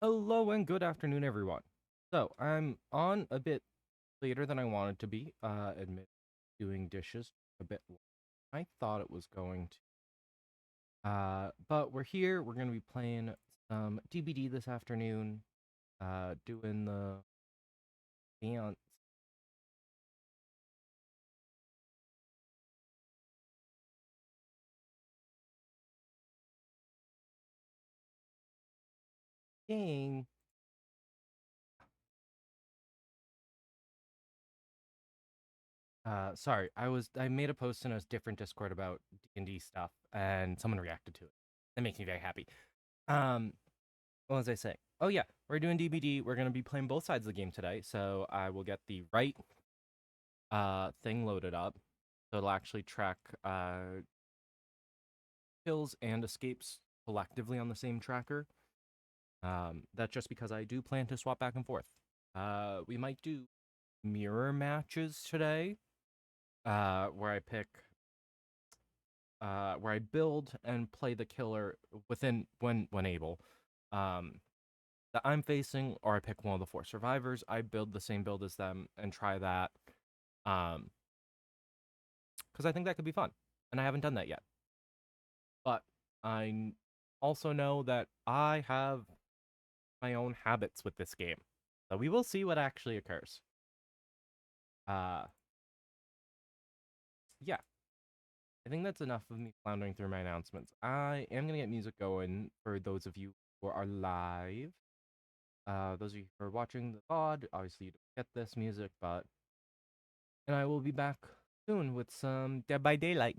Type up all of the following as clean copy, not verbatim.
Hello and good afternoon, everyone. So I'm on a bit later than I wanted to be. Admit doing dishes a bit. I thought it was going to. But we're here. We're gonna be playing some DBD this afternoon. Doing the dance thing. Sorry, I made a post in a different Discord about D&D stuff, and someone reacted to it. That makes me very happy. Um, what was I saying? Oh yeah, we're doing DBD. We're gonna be playing both sides of the game today, so I will get the right thing loaded up. So it'll actually track kills and escapes collectively on the same tracker. That's just because I do plan to swap back and forth. We might do mirror matches today, where I pick, where I build and play the killer within when able. Um, that I'm facing, or I pick one of the four survivors. I build the same build as them and try that. Um, because I think that could be fun, and I haven't done that yet. But I also know that I have my own habits with this game. So we will see what actually occurs. Uh yeah, I think that's enough of me floundering through my announcements. I am gonna get music going for those of you who are live. Those of you who are watching the VOD, obviously you don't get this music, but and I will be back soon with some Dead by Daylight.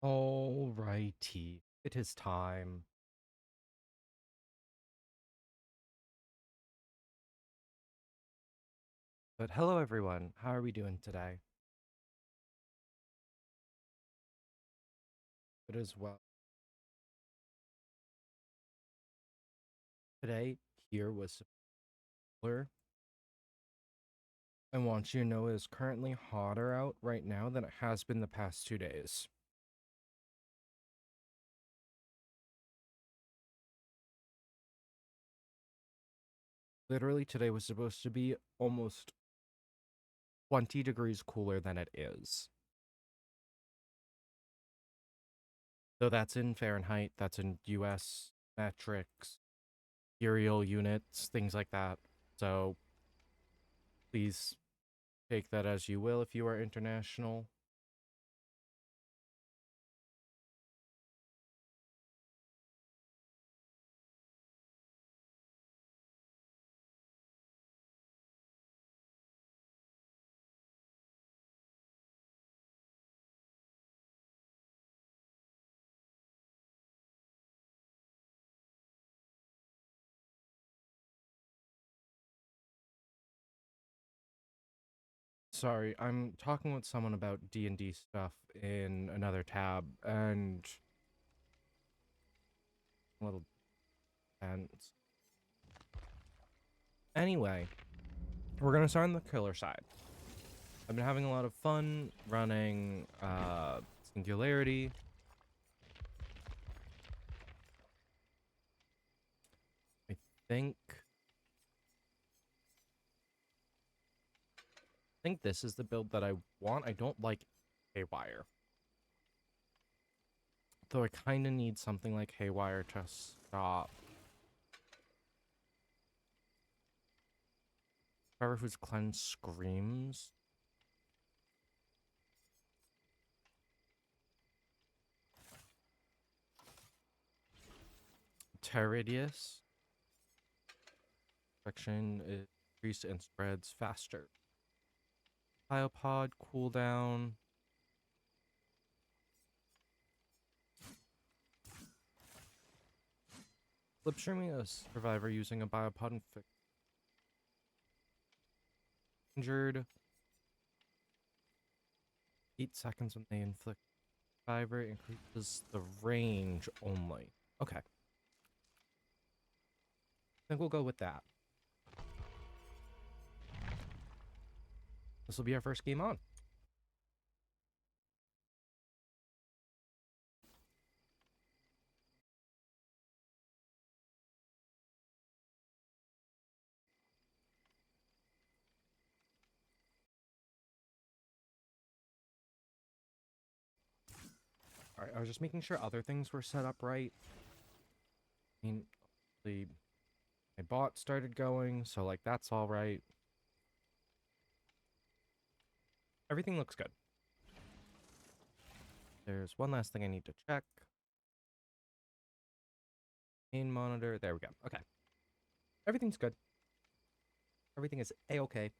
Alrighty, it is time. But hello everyone, how are we doing today? It is well. Today, here was September. I want you to know it is currently hotter out right now than it has been the past 2 days. Literally, today was supposed to be almost 20 degrees cooler than it is. So that's in Fahrenheit, that's in US metrics, imperial units, things like that. So please take that as you will if you are international. Sorry, I'm talking with someone about D&D stuff in another tab, and a little tense. Anyway, we're gonna start on the killer side. I've been having a lot of fun running Singularity. I think this is the build that I want. I don't like Haywire. Though I kind of need something like Haywire to stop whoever whose cleanse screams. Teridius. Section is increased and spreads faster. Biopod cooldown. Slipstreaming a survivor using a biopod inflict injured. 8 seconds when they inflict survivor increases the range only. Okay. I think we'll go with that. This will be our first game on. Alright, I was just making sure other things were set up right. I mean, my bot started going, so like that's all right. Everything looks good. There's one last thing I need to check. Main monitor. There we go. Okay. Everything's good. Everything is A-okay.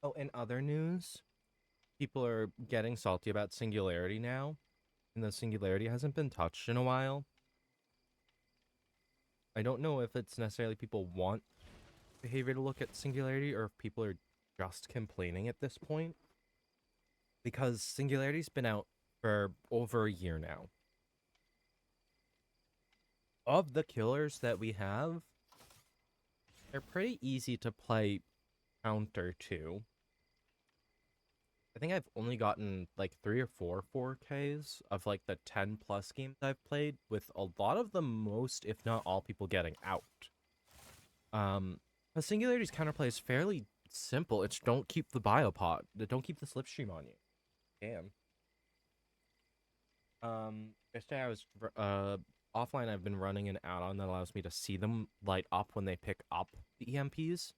Oh, in other news, people are getting salty about Singularity now, and the Singularity hasn't been touched in a while. I don't know if it's necessarily people want behavior to look at Singularity or if people are just complaining at this point. Because Singularity's been out for over a year now. Of the killers that we have, they're pretty easy to play counter to. I think I've only gotten like 3 or 4 4Ks of like the 10 plus games I've played, with a lot of the most, if not all, people getting out. But Singularity's counterplay is fairly simple. It's don't keep the biopod. Don't keep the slipstream on you. Damn. Yesterday I was offline, I've been running an add-on that allows me to see them light up when they pick up the EMPs.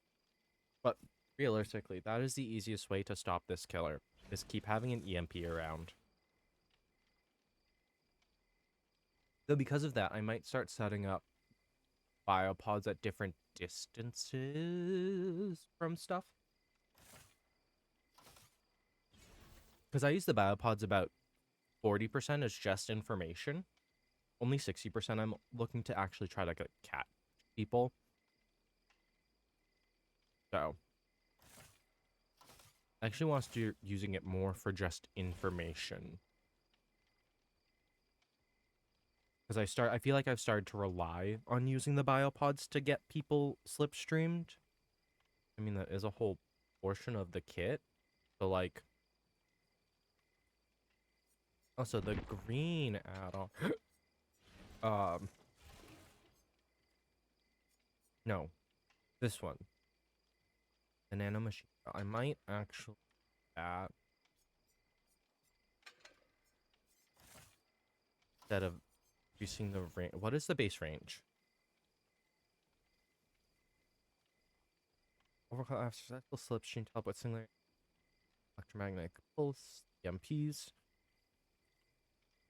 But realistically, that is the easiest way to stop this killer, is keep having an EMP around. Though because of that, I might start setting up biopods at different distances from stuff. Because I use the biopods about 40% as just information. Only 60% I'm looking to actually try to get cat people. So I actually want to start using it more for just information. Because I feel like I've started to rely on using the biopods to get people slipstreamed. I mean, that is a whole portion of the kit. So, like, also the green add-on. No, this one, the nano machine. I might actually that instead of increasing the range. What is the base range? Overclock after successful slipstream teleport singular electromagnetic pulse EMPs.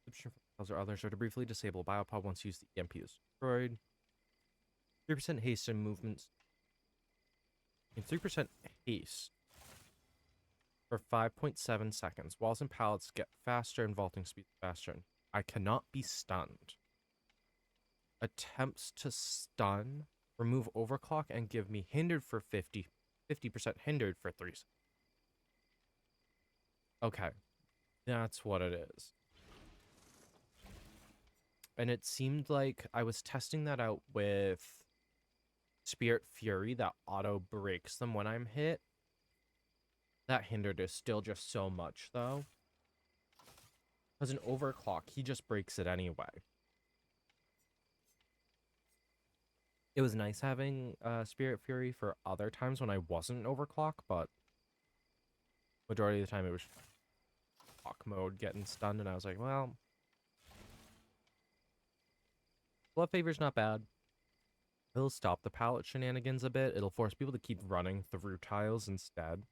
Slipstream or others are to briefly disable biopod once used. The EMP is destroyed. 3% haste and movements. And 3% haste for 5.7 seconds. Walls and pallets get faster and vaulting speed faster. I cannot be stunned. Attempts to stun, remove overclock, and give me hindered for 50% hindered for 3 seconds. Okay, that's what it is. And it seemed like I was testing that out with Spirit Fury that auto breaks them when I'm hit. That hindered is still just so much, though. Because an overclock, he just breaks it anyway. It was nice having Spirit Fury for other times when I wasn't overclock, but majority of the time it was clock mode getting stunned, and I was like, well, Blood Favor's not bad. It'll stop the pallet shenanigans a bit. It'll force people to keep running through tiles instead.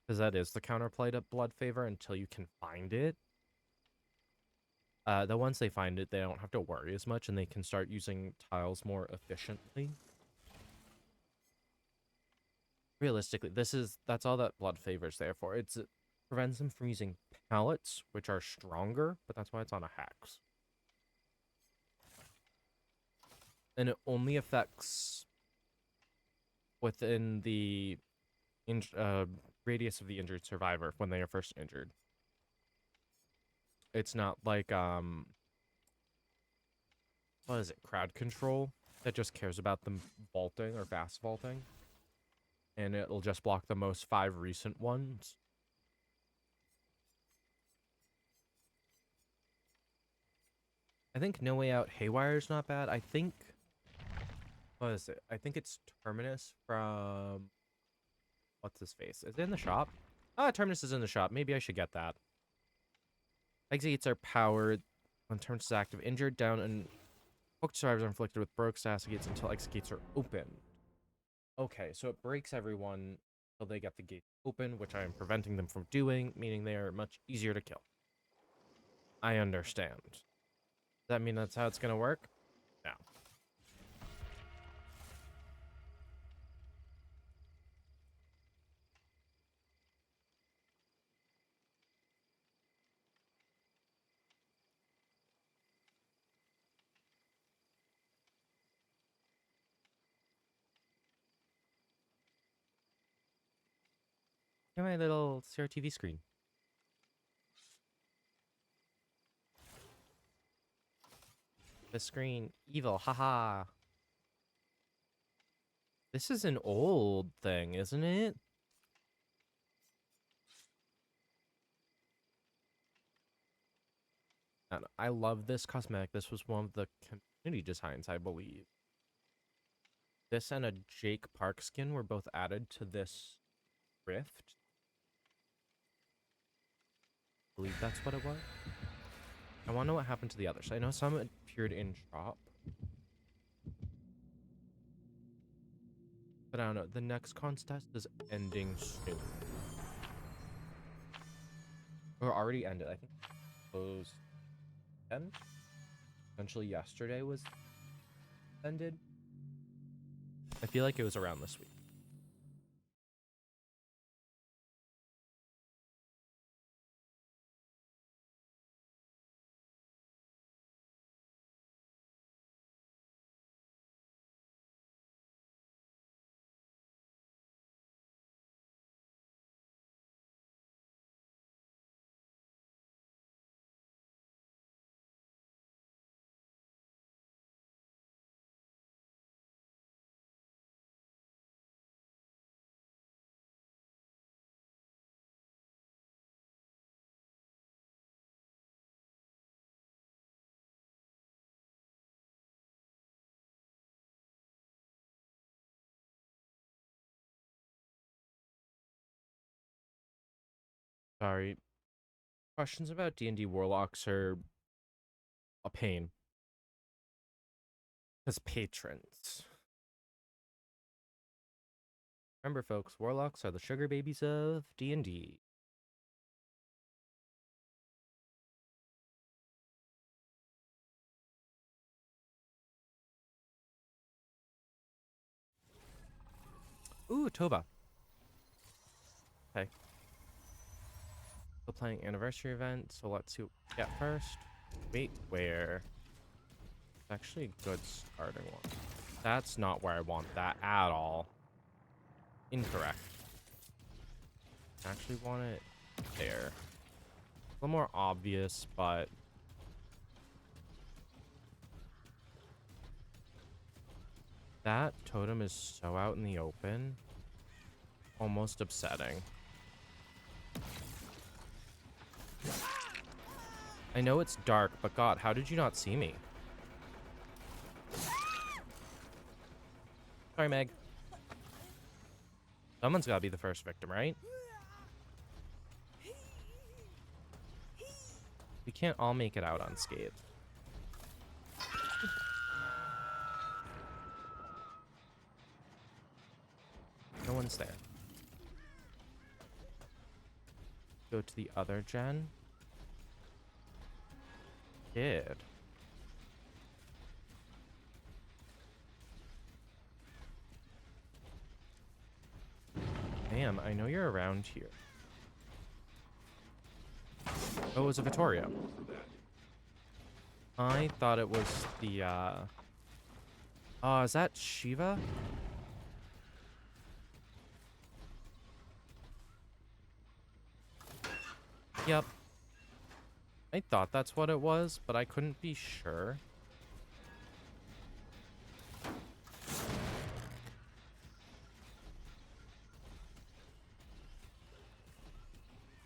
Because that is the counterplay to Blood Favor until you can find it. Though once they find it, they don't have to worry as much, and they can start using tiles more efficiently. Realistically, that's all that Blood Favor's there for. It prevents them from using pallets, which are stronger, but that's why it's on a Hex. And it only affects within the radius of the injured survivor when they are first injured. It's not like what is it, crowd control, that just cares about them vaulting or fast vaulting, and it'll just block the most 5 recent ones. I think No Way Out Haywire is not bad. I think, what is it? I think it's Terminus from, what's his face? Is it in the shop? Ah, Terminus is in the shop. Maybe I should get that. Exegates are powered when Terminus is active. Injured, down, and hooked survivors are inflicted with broke exegates until exegates are open. Okay, so it breaks everyone until they get the gate open, which I am preventing them from doing, meaning they are much easier to kill. I understand. Does that mean that's how it's going to work? No. Look at my little CRTV screen. The screen. Evil. Haha. This is an old thing, isn't it? And I love this cosmetic. This was one of the community designs, I believe. This and a Jake Park skin were both added to this rift. I believe that's what it was. I want to know what happened to the others. I know some appeared in shop. But I don't know. The next contest is ending soon. Or already ended. I think it closed 10. Essentially yesterday was ended. I feel like it was around this week. Sorry. Questions about D&D Warlocks are a pain. As patrons. Remember, folks, Warlocks are the sugar babies of D&D. Ooh, Toba. Okay. Still playing anniversary event, so let's see what we get first. Wait, where? It's actually a good starting one. That's not where I want that at all. Incorrect. I actually want it there. A little more obvious, but that totem is so out in the open. Almost upsetting. I know it's dark, but God, how did you not see me? Sorry, Meg. Someone's gotta be the first victim, right? We can't all make it out unscathed. No one's there. Go to the other gen. Kid. Ma'am, I know you're around here. Oh, it was a Vittoria. I thought it was the, is that Shiva? Yep. I thought that's what it was, but I couldn't be sure.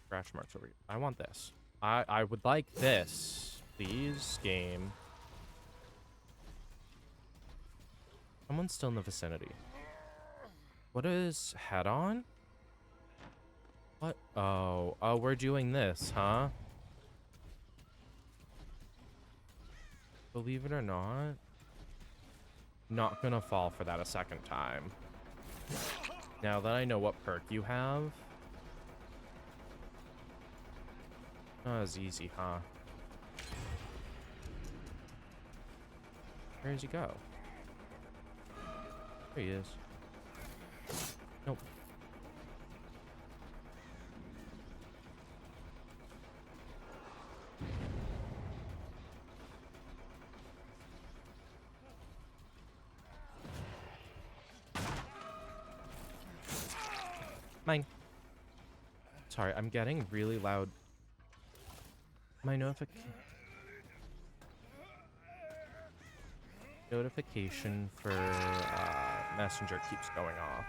Scratch marks over here. I want this. I would like this. Please, game. Someone's still in the vicinity. What is head on? What? Oh, we're doing this, huh? Believe it or not, not gonna fall for that a second time. Now that I know what perk you have. Not as easy, huh? Where does he go? There he is. Nope. Mine. Sorry, I'm getting really loud. My notification for Messenger keeps going off.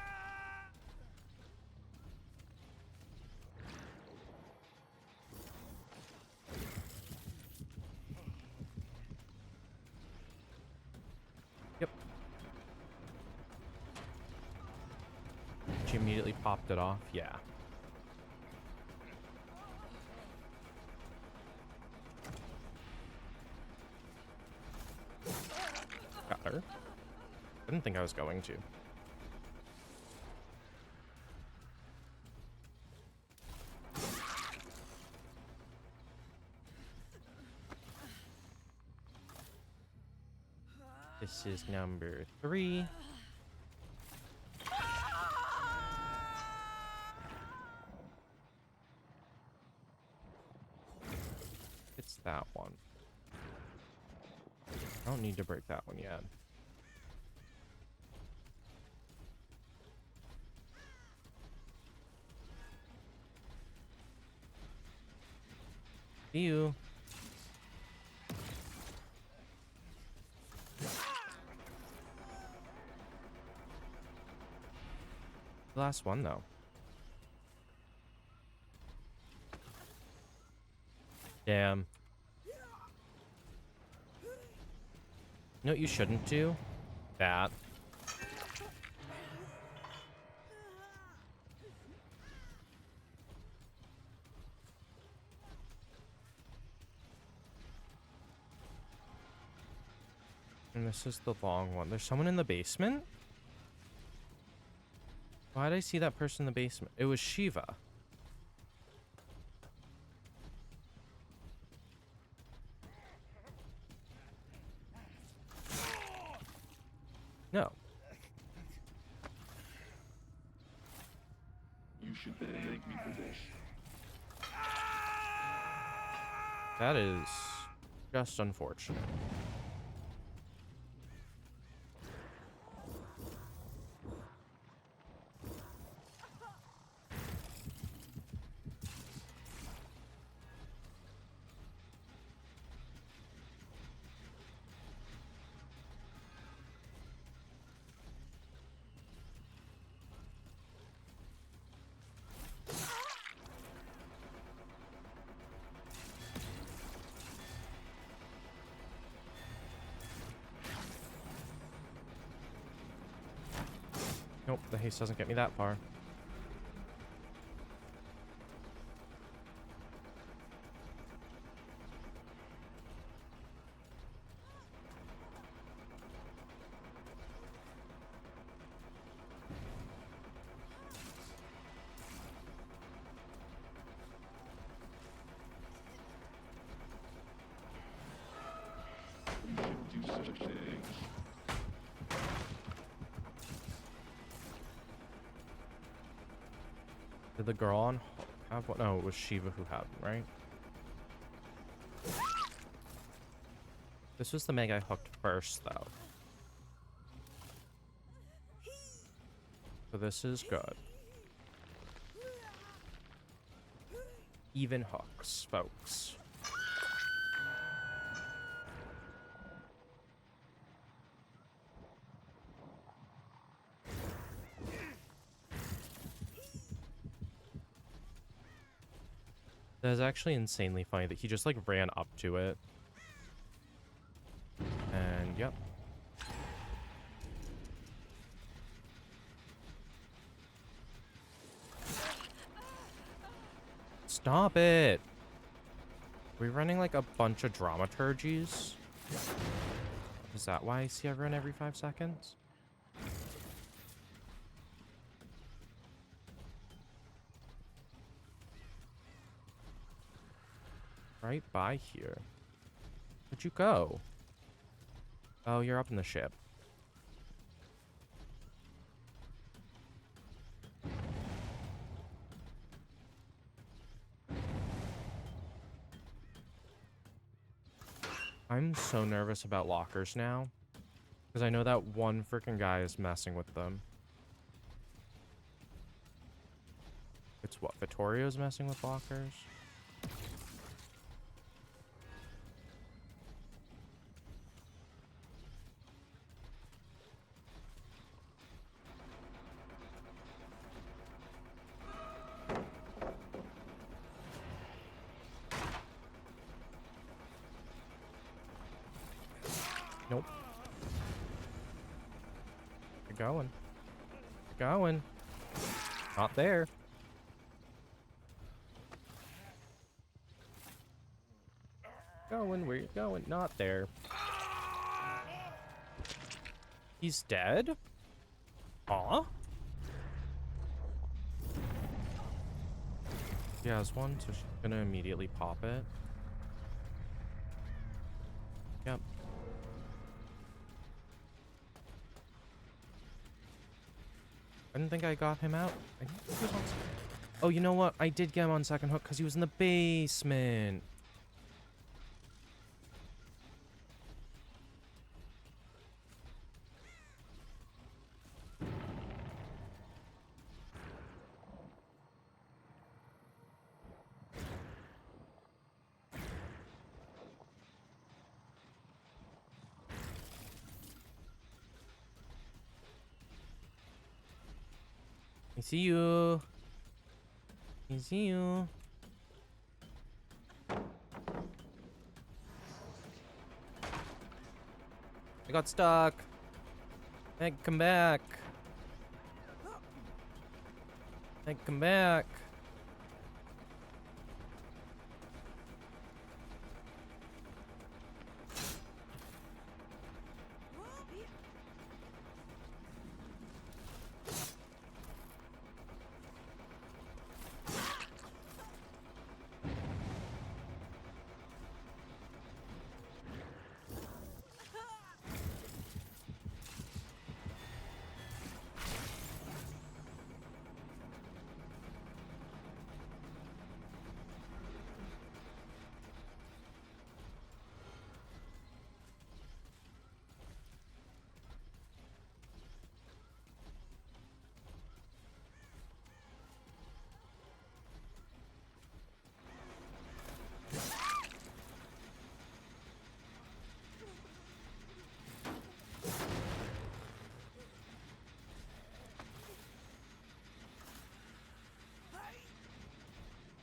Yep. She immediately popped it off. Yeah. there. I didn't think I was going to. This is number 3. It's that one. I don't need to break that one yet. See you. The last one, though. Damn. You know what you shouldn't do? That. And this is the long one. There's someone in the basement? Why did I see that person in the basement? It was Shiva. No. You should thank me for this. That is just unfortunate. Nope, the haste doesn't get me that far. You shouldn't do such things. Did the girl on have one? No, it was Shiva who had one, right? This was the Meg I hooked first, though. So this is good. Even hooks, folks. That is actually insanely funny that he just like ran up to it. And yep. Stop it! We're running like a bunch of dramaturgies. Is that why I see everyone every 5 seconds? Right by here. Where'd you go? Oh, you're up in the ship. I'm so nervous about lockers now. Because I know that one freaking guy is messing with them. It's what? Vittorio's messing with lockers? Nope. You're going. You're going. Not there. Going where you're going. Not there. He's dead? Aw. She has one, so she's gonna immediately pop it. Yep. I didn't think I got him out. I didn't think he was on oh, you know what? I did get him on second hook because he was in the basement. I see you. I see you. I got stuck. Hey, come back. Hey, come back.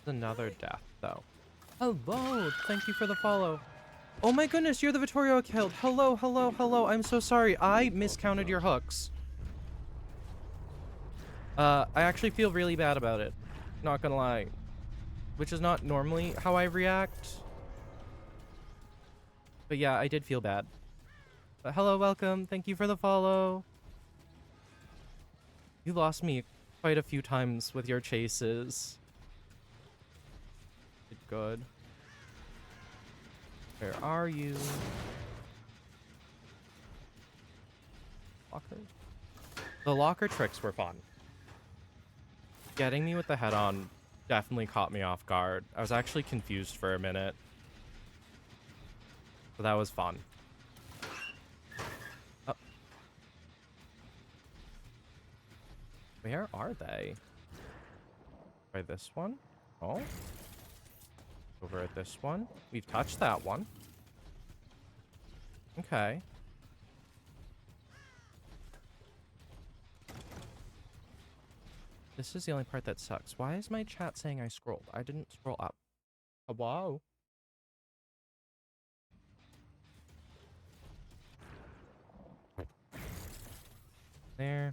Another death, though. Hello, thank you for the follow. Oh my goodness, you're the Vittorio I killed. Hello, hello, hello. I'm so sorry. I miscounted your hooks. I actually feel really bad about it. Not gonna lie. Which is not normally how I react. But yeah, I did feel bad. But hello, welcome. Thank you for the follow. You lost me quite a few times with your chases. Good. Where are you? Lockers? The locker tricks were fun. Getting me with the head on definitely caught me off guard. I was actually confused for a minute. So that was fun. Oh. Where are they? By this one? Oh. Over at this one. We've touched that one. Okay. This is the only part that sucks. Why is my chat saying I scrolled? I didn't scroll up. Oh, wow. There.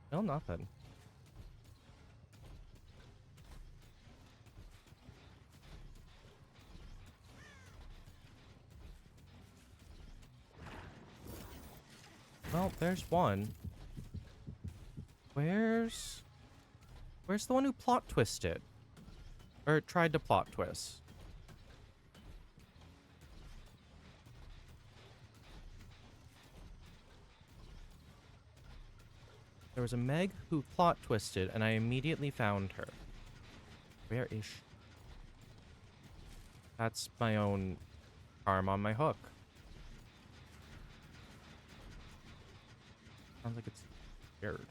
Still nothing. Well, there's one. Where's the one who plot twisted? Or tried to plot twist? There was a Meg who plot twisted, and I immediately found her. Where is she? That's my own arm on my hook. Sounds like it's scared.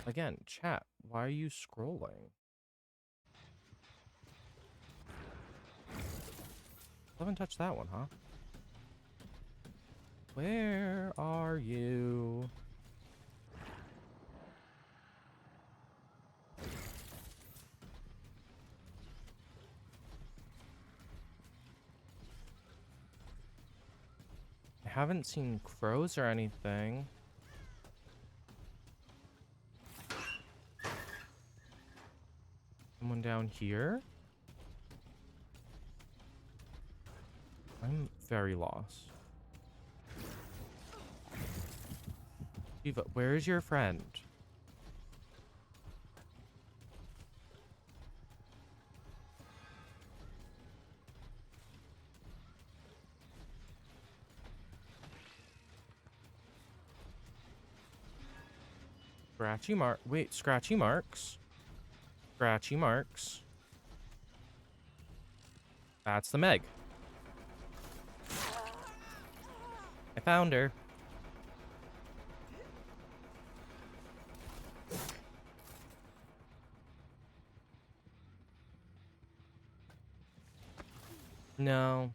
Again, chat, why are you scrolling? Haven't touched that one, huh? Where are you? I haven't seen crows or anything. Someone down here? I'm very lost. Eva, where is your friend? Scratchy mark. Wait, scratchy marks. Scratchy marks. That's the Meg. I found her. No.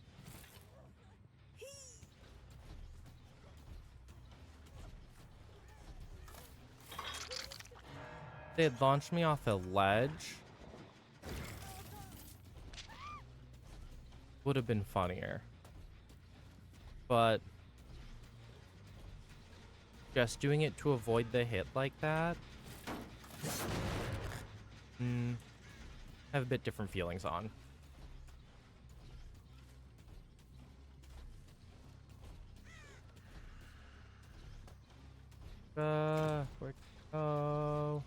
They had launched me off a ledge. Would have been funnier. But just doing it to avoid the hit like that, I have a bit different feelings on. Where'd it go?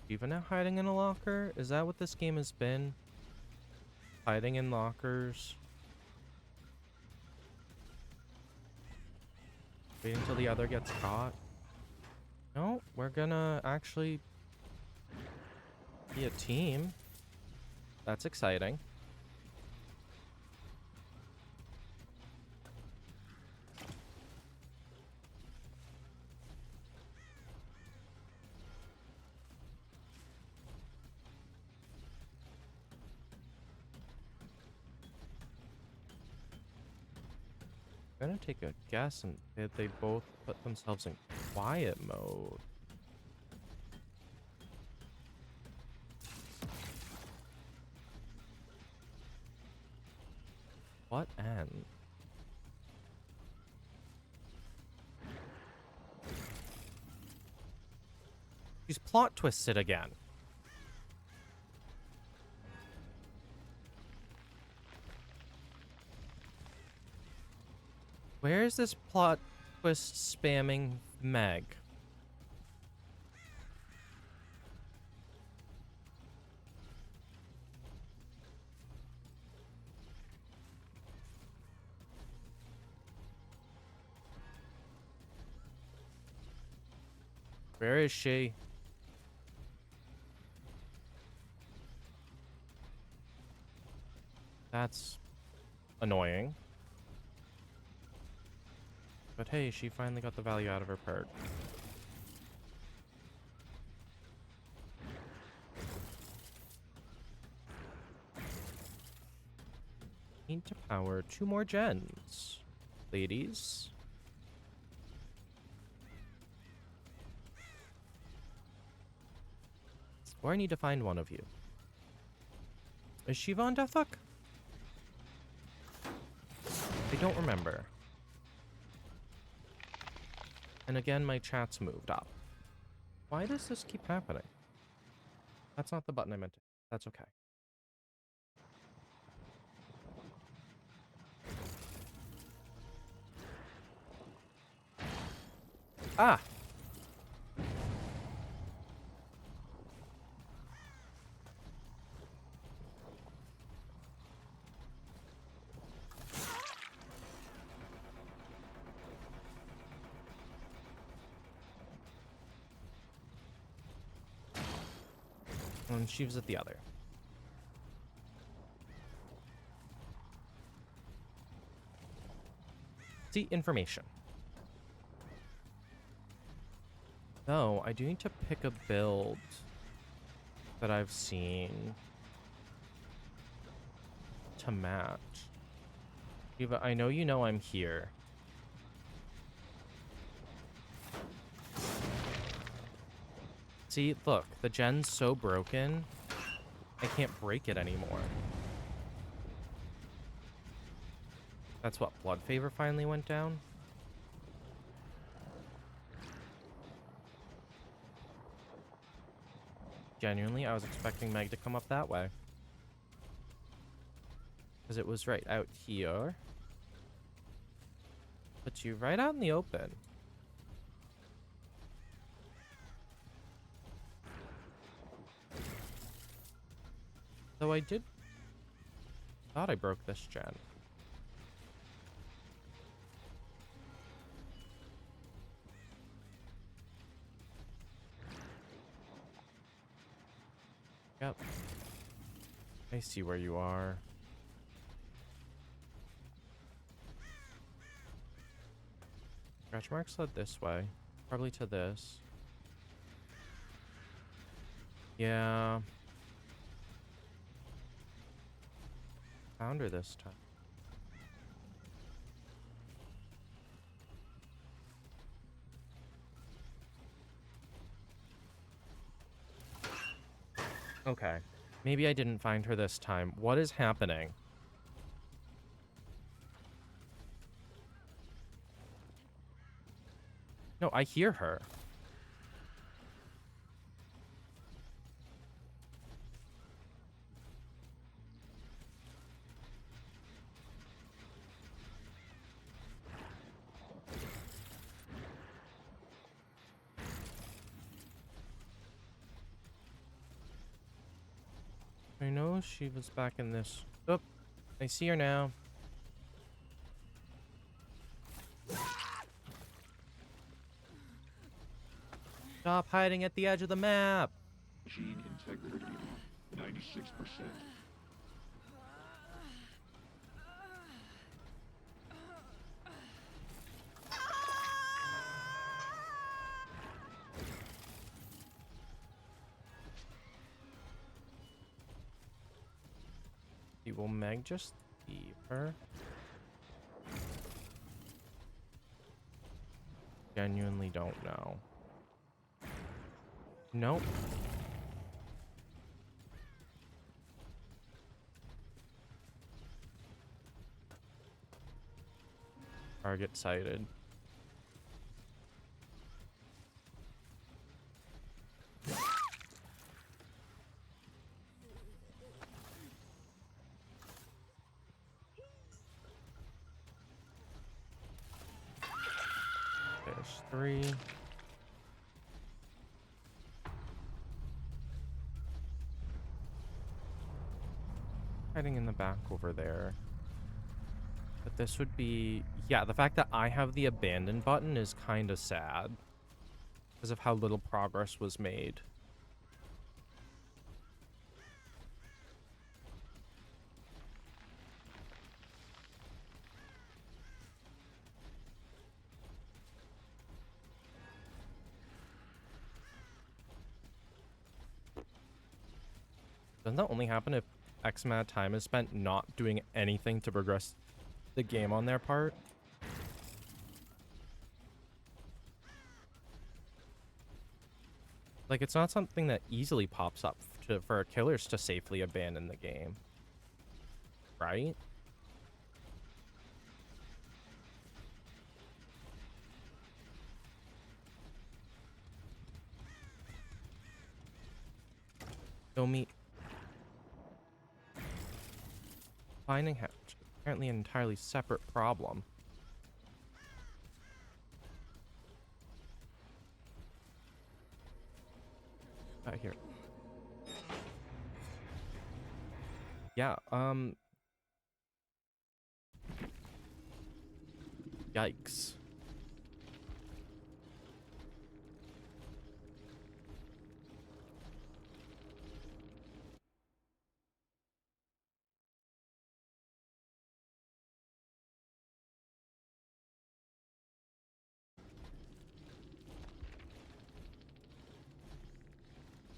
Even now hiding in a locker? Is that what this game has been? Hiding in lockers. Waiting until the other gets caught. No, we're gonna actually be a team. That's exciting. I'm gonna take a guess and they both put themselves in quiet mode. What end? She's plot twisted again. Where is this plot twist spamming Meg? Where is she? That's annoying. But hey, she finally got the value out of her perk. Need to power 2 more gens, ladies. Or I need to find one of you. Is she Von Deathhook? I don't remember. And again, my chat's moved up. Why does this keep happening? That's not the button I meant to. That's okay. Ah! And she was at the other. See, information. Though, I do need to pick a build that I've seen to match. Eva, I know you know I'm here. See, look, the gen's so broken, I can't break it anymore. That's what, Blood Favor finally went down? Genuinely, I was expecting Meg to come up that way. Because it was right out here. Put you right out in the open. Though I thought I broke this gen. Yep. I see where you are. Scratch marks led this way. Probably to this. Yeah. Found her this time. Okay. Maybe I didn't find her this time. What is happening? No, I hear her. I know she was back in this. Oh, I see her now. Stop hiding at the edge of the map. Gene integrity, 96%. Will Meg just leave her? Genuinely don't know. Nope. Target sighted. There's 3. Hiding in the back over there. But this would be... Yeah, the fact that I have the abandon button is kind of sad. Because of how little progress was made. Doesn't that only happen if X amount of time is spent not doing anything to progress the game on their part? Like, it's not something that easily pops up for killers to safely abandon the game. Right? Show me... Finding hatch. Apparently an entirely separate problem. Out here. Yeah, yikes.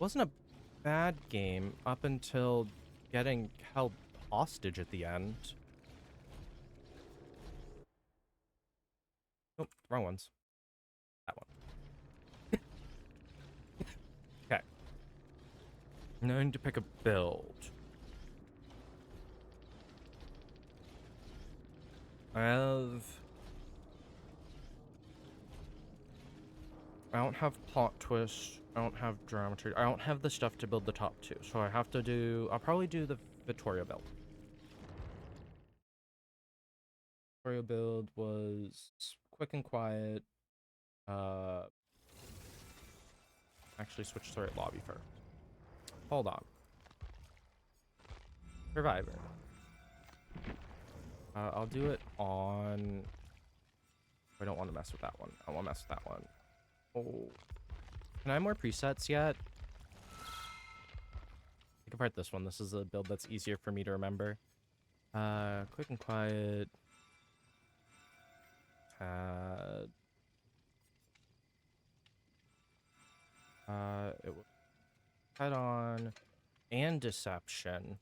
Wasn't a bad game up until getting held hostage at the end. Oh, wrong ones. That one. Now I need to pick a build. I don't have plot twist. I don't have geometry. I don't have the stuff to build the top two. So I have to do. I'll probably do the Victoria build. Victoria build was quick and quiet. Uh, actually switch to the right lobby first. Hold on. Survivor. I'll do it on. I don't want to mess with that one. I don't want to mess with that one. Oh. Can I have more presets yet? Take apart this one. This is a build that's easier for me to remember. Quick and quiet. It was head on and deception.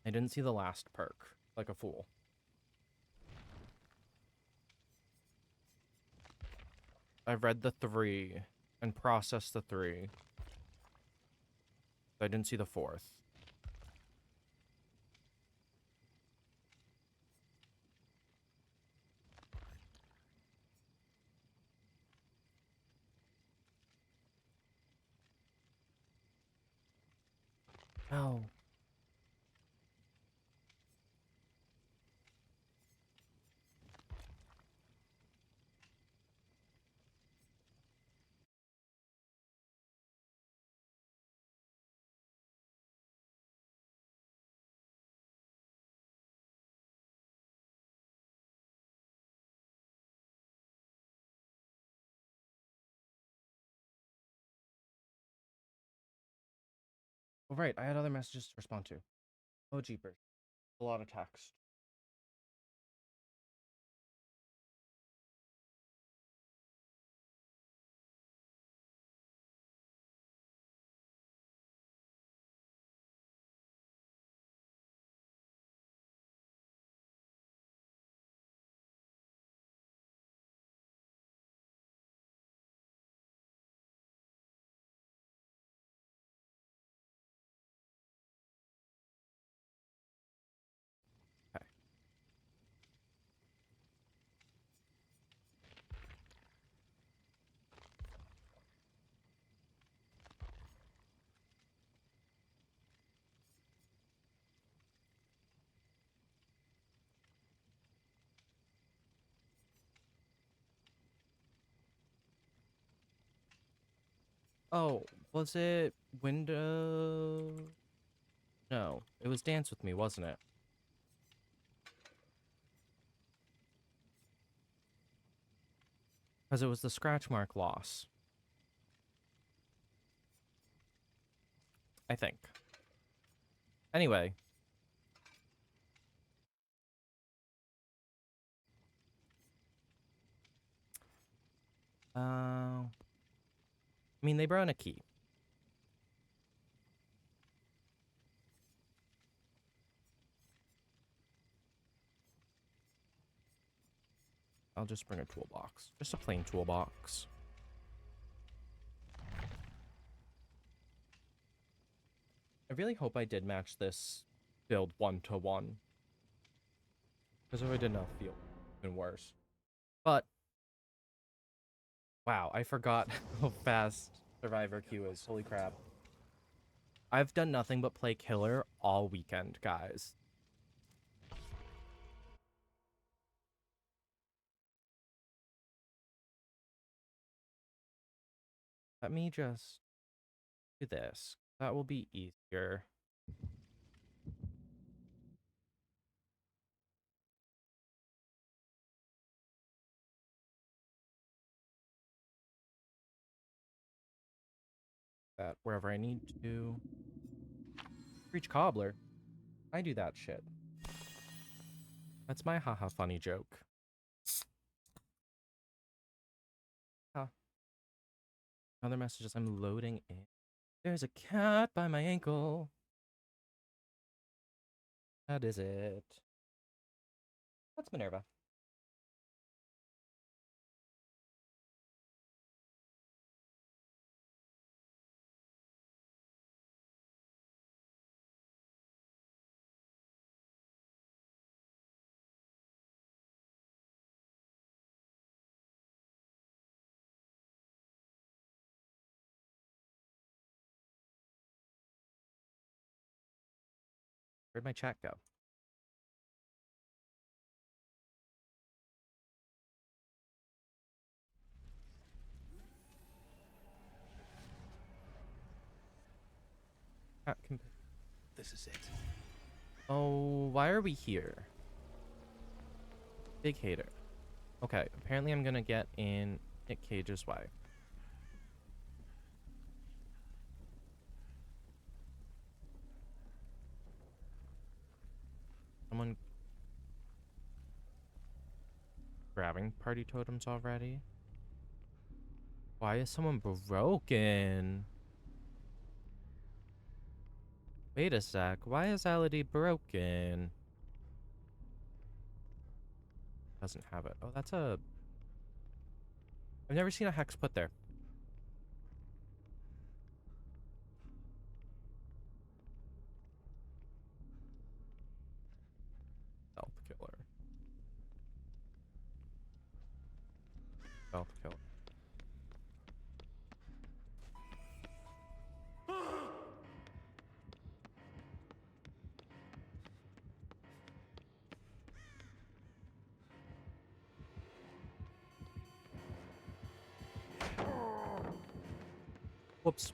I didn't see the last perk, like a fool. I've read the 3 and processed the 3. I didn't see the 4th. Oh. Oh, right. I had other messages to respond to. Oh, jeepers. A lot of text. Okay. Oh, was it window? No, it was Dance With Me, wasn't it? Because it was the scratch mark loss. I think. Anyway. I mean, they brought in a key. I'll just bring a toolbox. Just a plain toolbox. I really hope I did match this build 1-to-1. Because if I didn't, I'll feel even worse. But, wow, I forgot how fast Survivor Q is. Holy crap. I've done nothing but play Killer all weekend, guys. Let me just do this. That will be easier. That wherever I need to. Reach Cobbler. I do that shit. That's my haha funny joke. Huh. Other messages I'm loading in. There's a cat by my ankle. That is it. That's Minerva. Where'd my chat go? This is it. Oh, why are we here? Big hater. Okay, apparently I'm gonna get in Nick Cage's way. Someone grabbing party totems already? Why is someone broken? Wait a sec, why is Ality broken? Doesn't have it. Oh, that's a... I've never seen a hex put there. Stealth killer. Stealth killer. Whoops.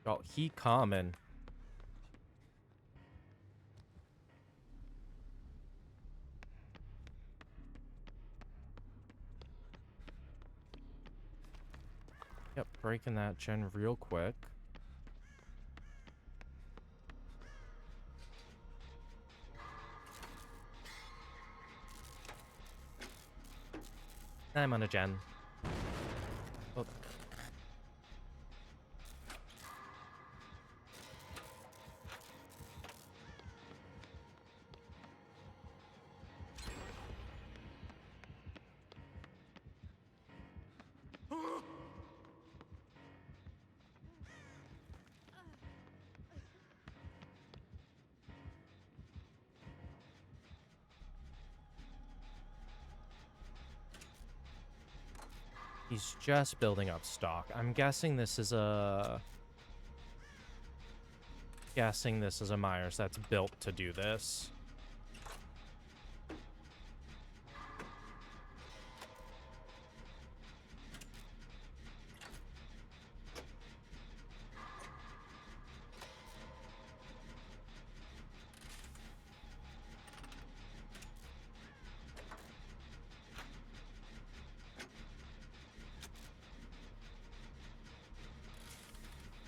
Oh, he common. Yep, breaking that gen real quick. I'm on a gen. Oh. He's just building up stock. I'm guessing this is a... Guessing this is a Myers that's built to do this.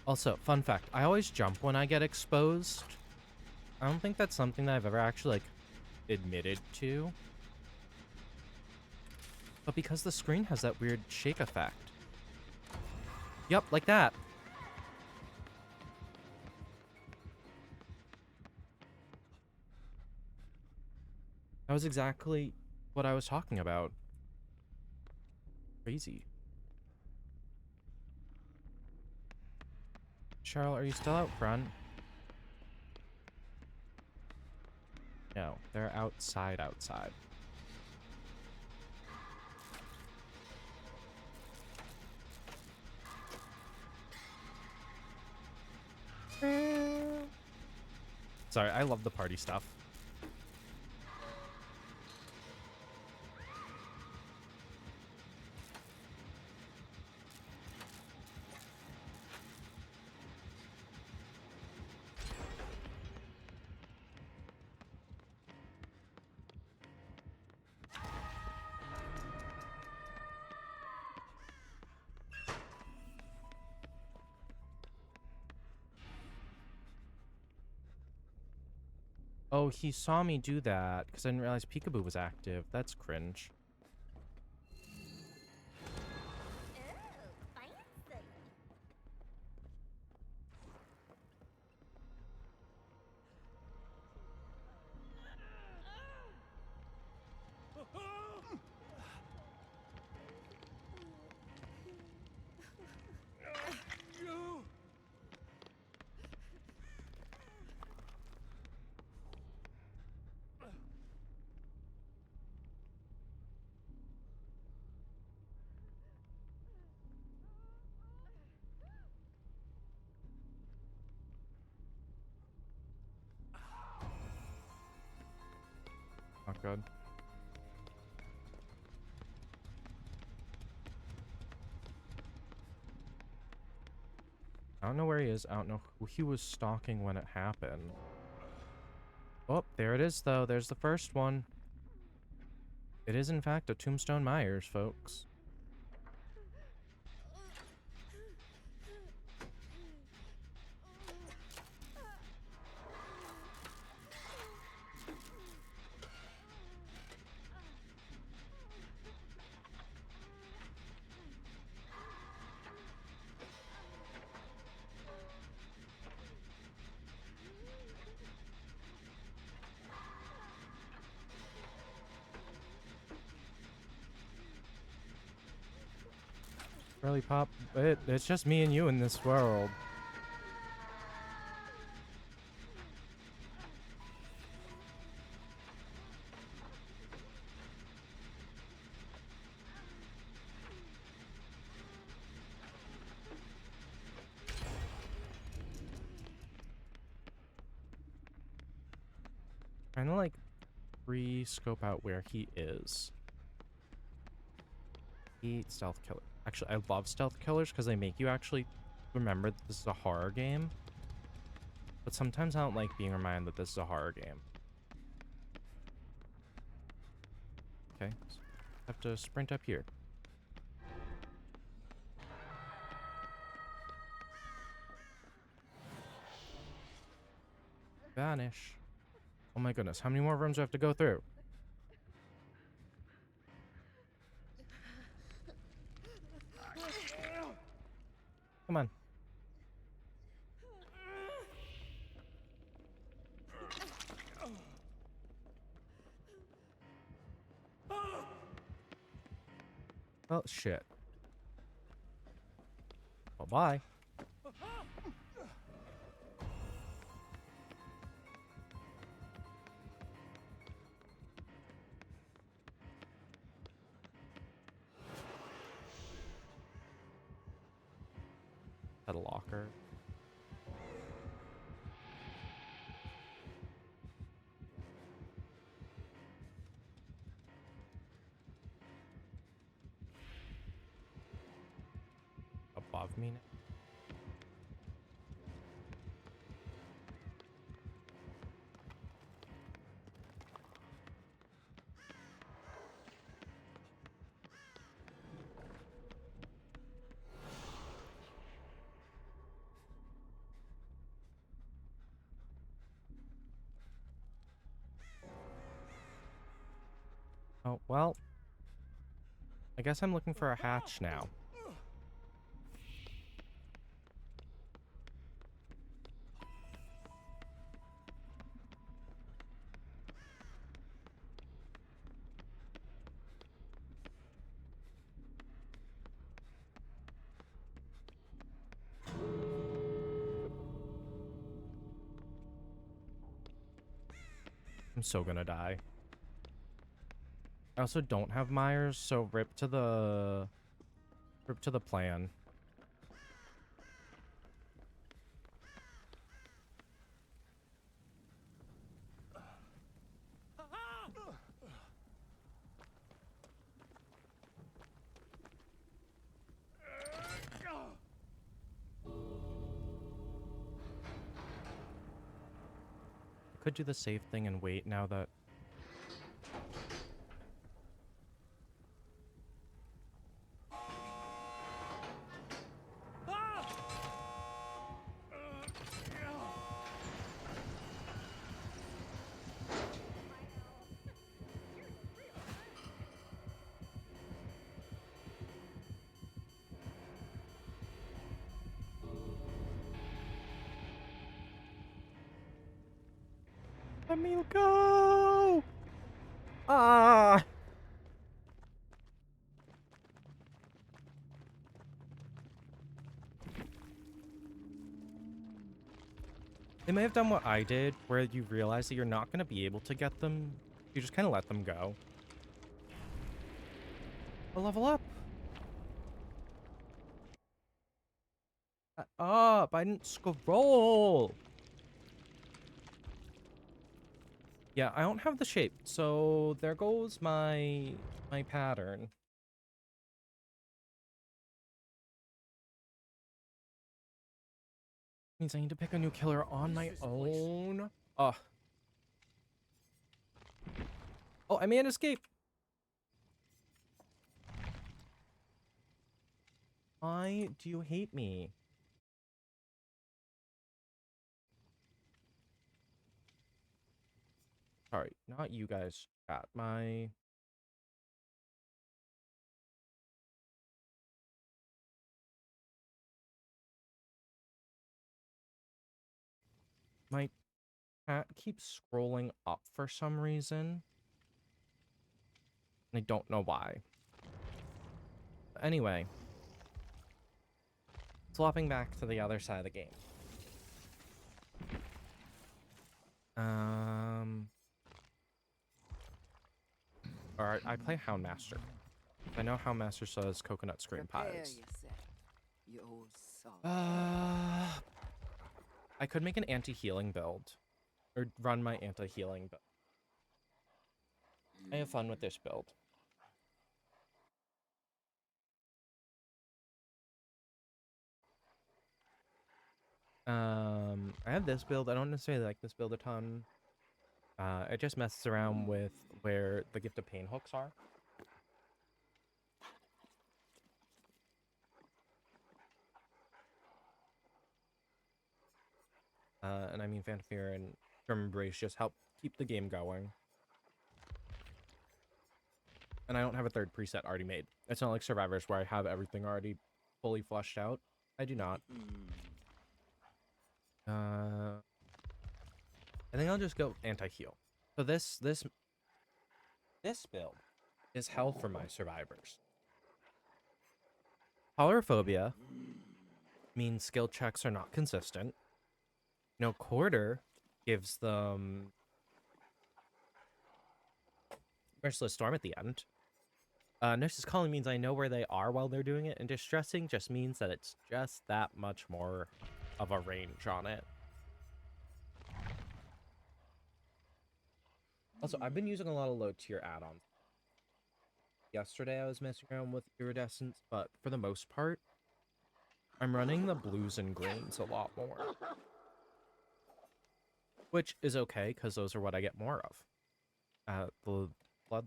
Also, fun fact, I always jump when I get exposed. I don't think that's something that I've ever actually, like, admitted to. But because the screen has that weird shake effect. Yep, like that. That was exactly what I was talking about. Crazy. Cheryl, are you still out front? No, they're outside. Sorry, I love the party stuff. Oh, he saw me do that because I didn't realize Peekaboo was active. That's cringe. good. I don't know where he is. I don't know who he was stalking when it happened. Oh, there it is, though. There's the first one. It is, in fact, a Tombstone Myers, folks. Really, Pop? It's just me and you in this world. Trying to, like, re-scope out where he is. Stealth killer. Actually, I love stealth killers because they make you actually remember that this is a horror game. But sometimes I don't like being reminded that this is a horror game. Okay, so I have to sprint up here. Vanish. Oh my goodness, how many more rooms do I have to go through? Come on. Oh, shit. Well, bye. At a locker. Above me now. Oh, well. I guess I'm looking for a hatch now. I'm so gonna die. I also don't have Myers, so rip to the plan. I could do the safe thing and wait now that... Let me go! Ah! They may have done what I did, where you realize that you're not going to be able to get them. You just kind of let them go. A level up! Up! I didn't scroll! Yeah, I don't have the shape, so there goes my pattern. Means I need to pick a new killer on my own. Oh, oh, I made an escape. Why do you hate me? Sorry, not you guys. Chat. My cat keeps scrolling up for some reason. I don't know why. Anyway, swapping back to the other side of the game. Um, alright, I play Houndmaster. I know Houndmaster says coconut scream pies. I could make an anti-healing build. Or run my anti-healing build. I have fun with this build. I have this build. I don't necessarily like this build a ton. It just messes around with where the Gift of Pain hooks are. And I mean, Phantom Fear and Grim Embrace just help keep the game going. And I don't have a third preset already made. It's not like Survivors where I have everything already fully fleshed out. I do not. I think I'll just go anti-heal. So this build is hell for my survivors. Polyrophobia means skill checks are not consistent. You know, Quarter gives them Merciless Storm at the end. Nurse's Calling means I know where they are while they're doing it, and Distressing just means that it's just that much more of a range on it. Also, I've been using a lot of low tier add-ons. Yesterday I was messing around with Iridescence, but for the most part, I'm running the blues and greens a lot more. Which is okay, because those are what I get more of. The blood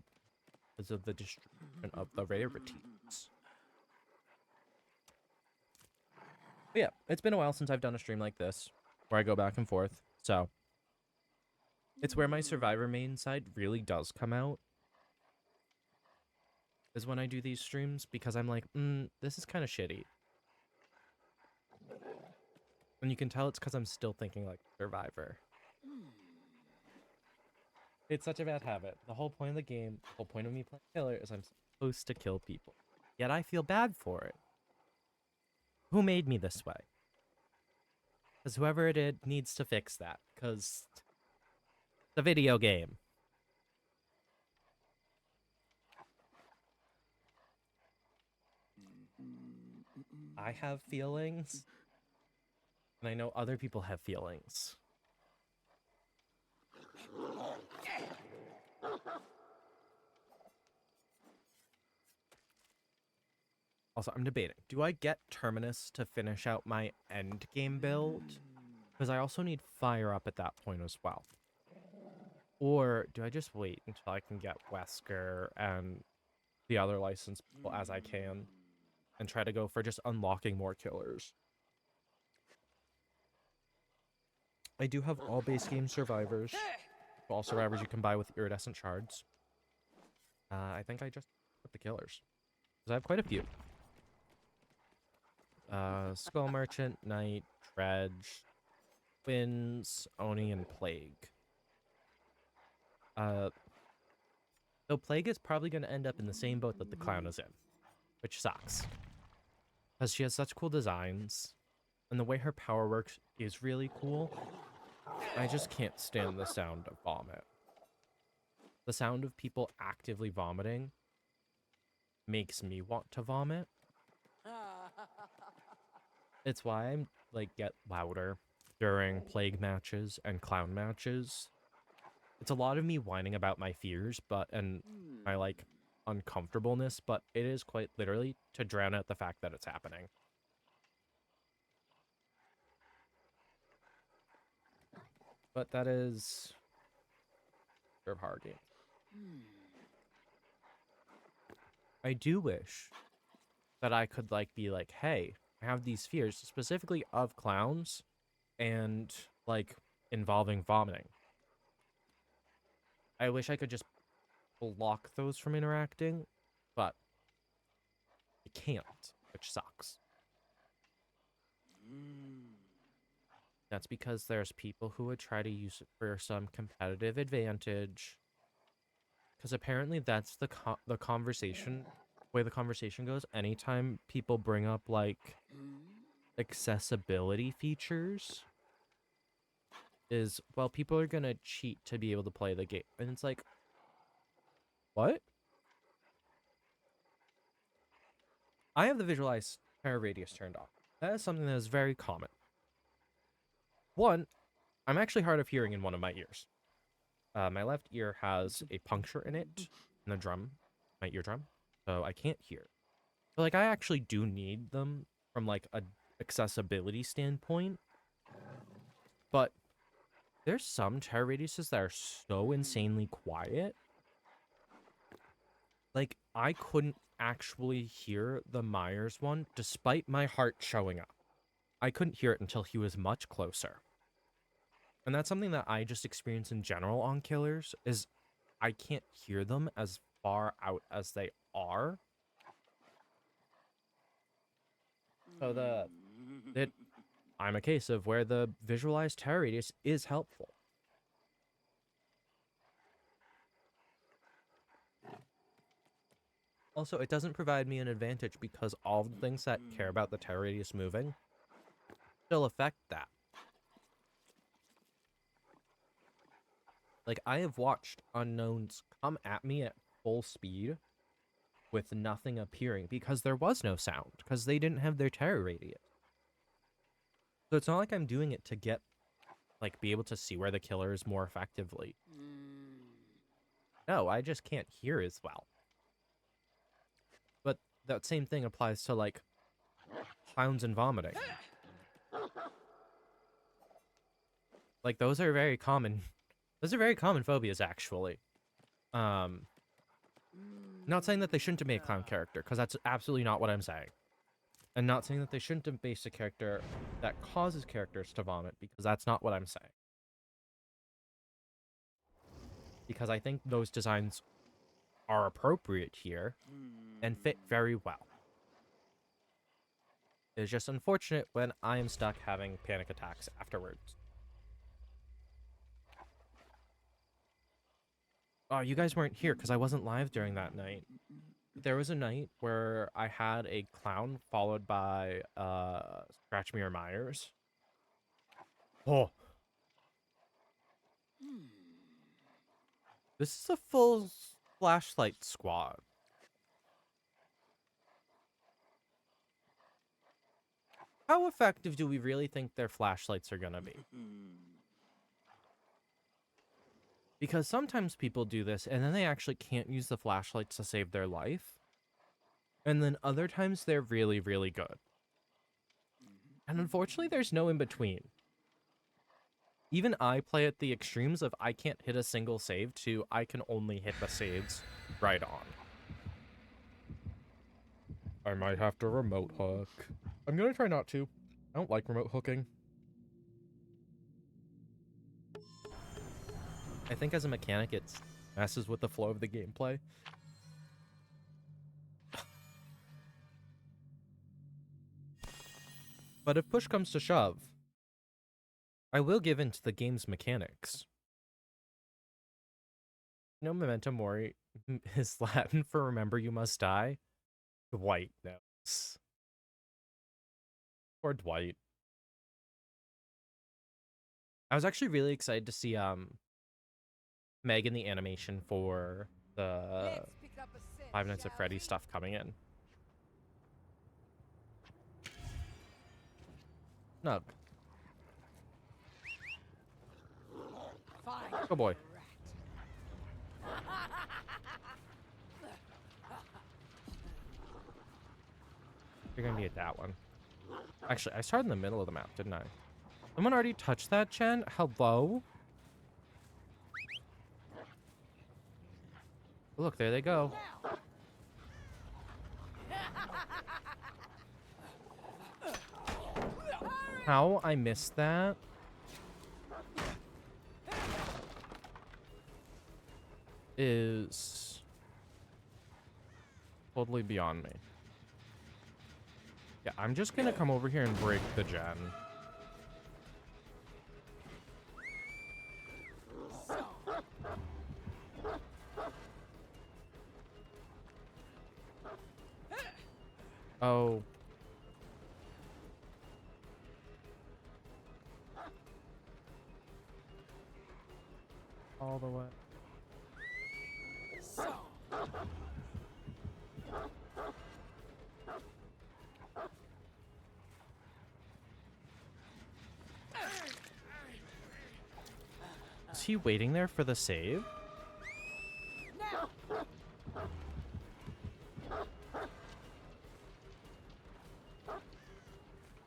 because of the distribution of the rarities. But yeah, it's been a while since I've done a stream like this, where I go back and forth, so it's where my Survivor main side really does come out, is when I do these streams, because I'm like, this is kind of shitty. And you can tell it's because I'm still thinking like Survivor. It's such a bad habit. The whole point of the game, the whole point of me playing killer is I'm supposed to kill people. Yet I feel bad for it. Who made me this way? Because whoever it did needs to fix that. Because the video game. I have feelings. And I know other people have feelings. Also, I'm debating. Do I get Terminus to finish out my end game build? Because I also need Fire up at that point as well. Or do I just wait until I can get Wesker and the other licensed people as I can and try to go for just unlocking more killers? I do have all base game survivors. All survivors you can buy with iridescent shards. I think I just put the killers. Because I have quite a few. Skull Merchant, Knight, Dredge, Twins, Oni, and Plague. Though Plague is probably going to end up in the same boat that the Clown is in. Which sucks. Because she has such cool designs. And the way her power works is really cool. I just can't stand the sound of vomit. The sound of people actively vomiting makes me want to vomit. It's why I'm like get louder during Plague matches and Clown matches. it's a lot of me whining about my fears, and my like uncomfortableness, but it is quite literally to drown out the fact that it's happening. But that is sort of hard game. I do wish that I could like be like, hey, I have these fears specifically of clowns and like involving vomiting. I wish I could just block those from interacting, but I can't, which sucks. That's because there's people who would try to use it for some competitive advantage. Because apparently that's the conversation, way the conversation goes. Anytime people bring up like accessibility features, is well, people are gonna cheat to be able to play the game, and it's like, what? I have the visualized terror radius turned off. That is something that is very common. One, I'm actually hard of hearing in one of my ears. My left ear has a puncture in it, in the drum, my eardrum, so I can't hear. But like, I actually do need them from like a accessibility standpoint. But there's some terror radiuses that are so insanely quiet. Like, I couldn't actually hear the Myers one despite my heart showing up. I couldn't hear it until he was much closer. And that's something that I just experience in general on killers, is I can't hear them as far out as they are. So I'm a case of where the visualized terror radius is helpful. Also, it doesn't provide me an advantage because all the things that care about the terror radius moving still affect that. Like, I have watched unknowns come at me at full speed with nothing appearing because there was no sound, because they didn't have their terror radius. So it's not like I'm doing it to get, like, be able to see where the killer is more effectively. No, I just can't hear as well. But that same thing applies to, like, clowns and vomiting. Like, those are very common. Those are very common phobias, actually. Not saying that they shouldn't have made a clown character, because that's absolutely not what I'm saying. And not saying that they shouldn't have based a character that causes characters to vomit, because that's not what I'm saying. Because I think those designs are appropriate here and fit very well. It's just unfortunate when I am stuck having panic attacks afterwards. Oh, you guys weren't here because I wasn't live during that night. There was a night where I had a clown followed by Scratch Me or Myers. Oh. This is a full flashlight squad. How effective do we really think their flashlights are gonna be? Because sometimes people do this and then they actually can't use the flashlights to save their life. And then other times they're really, really good. And unfortunately, there's no in between. Even I play at the extremes of I can't hit a single save to I can only hit the saves right on. I might have to remote hook. I'm gonna try not to. I don't like remote hooking. I think as a mechanic, it messes with the flow of the gameplay. But if push comes to shove, I will give in to the game's mechanics. You know, Memento Mori is Latin for remember you must die? Dwight knows. Or Dwight. I was actually really excited to see Meg in the animation for the Five Nights at Freddy's stuff coming in. Nug. Oh boy. You're gonna be at that one. Actually, I started in the middle of the map, didn't I? Someone already touched that, Jen? Hello? Oh, look, there they go. How I missed that is totally beyond me. Yeah, I'm just gonna come over here and break the gen. Oh. All the way. Is he waiting there for the save?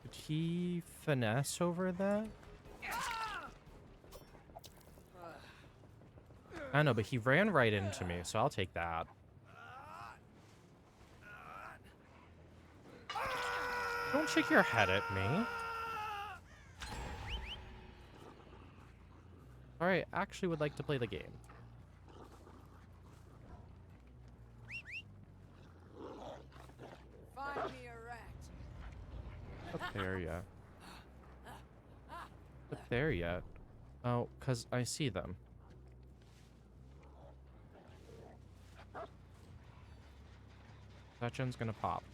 Did he finesse over that? I know, but he ran right into me, so I'll take that. Don't shake your head at me. Alright, actually would like to play the game. Find me a rat. Not there yet. Not there yet. Oh, because I see them. That gen's gonna pop.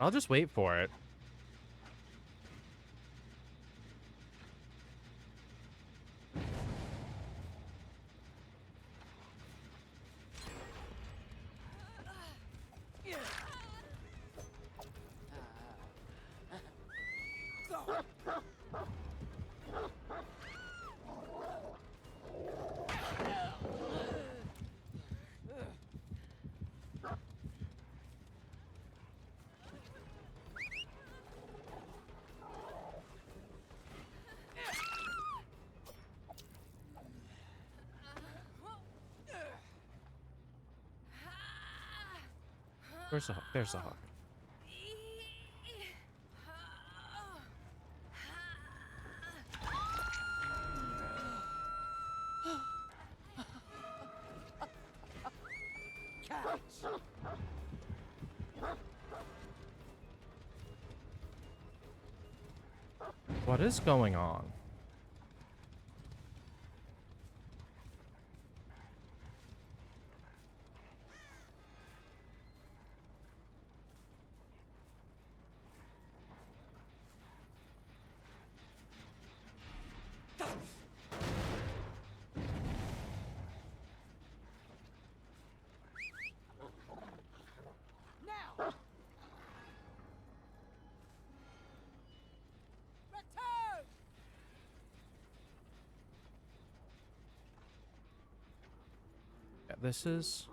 I'll just wait for it. Where's the hook? There's the hook. What is going on? Now. Return. Yeah, this is...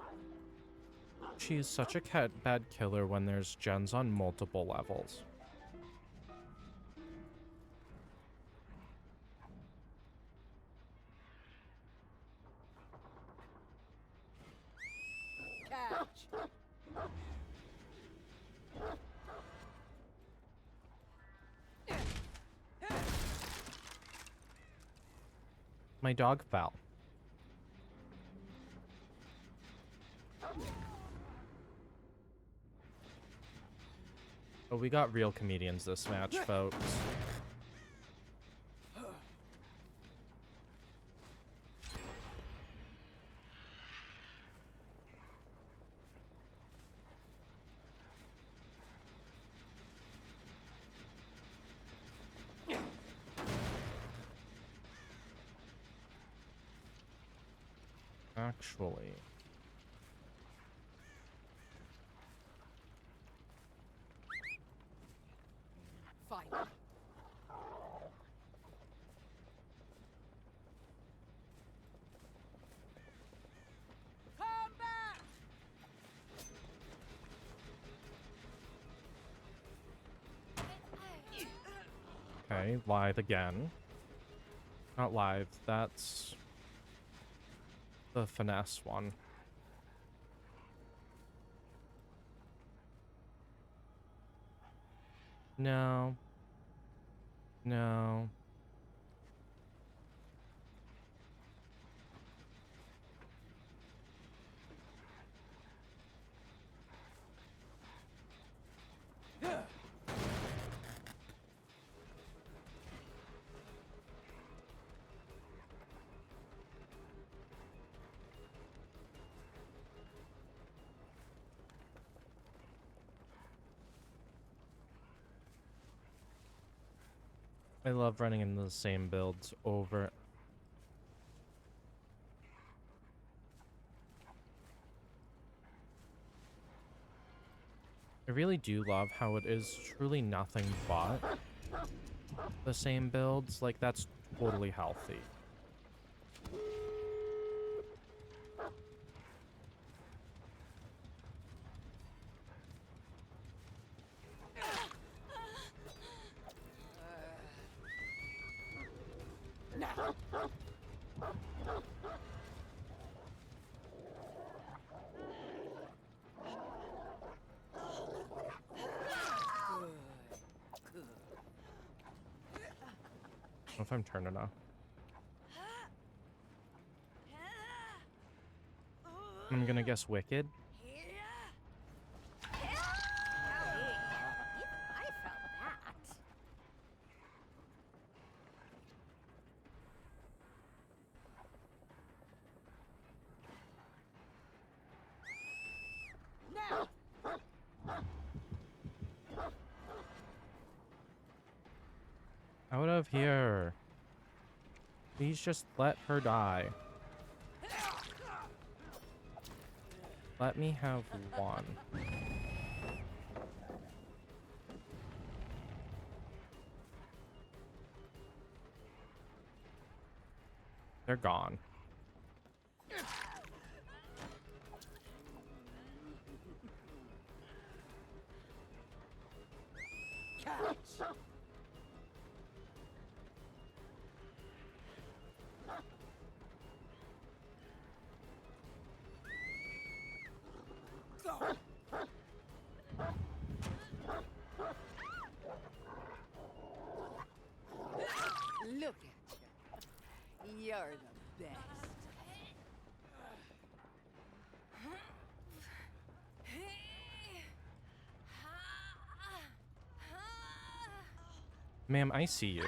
She is such a bad killer when there's gens on multiple levels. Catch. My dog fell. Oh, we got real comedians this match, folks. Actually... Fight. Come back. Okay, lithe again. Not lithe, that's the finesse one. No. No. I love running in the same builds over. I really do love how it is truly nothing but the same builds. Like, that's totally healthy. I don't know if I'm turned enough. I'm gonna guess Wicked. I felt that. Now! Out of here. Please just let her die. Let me have one. They're gone. Catch! Go! Look at you. You're the best. Ma'am, I see you.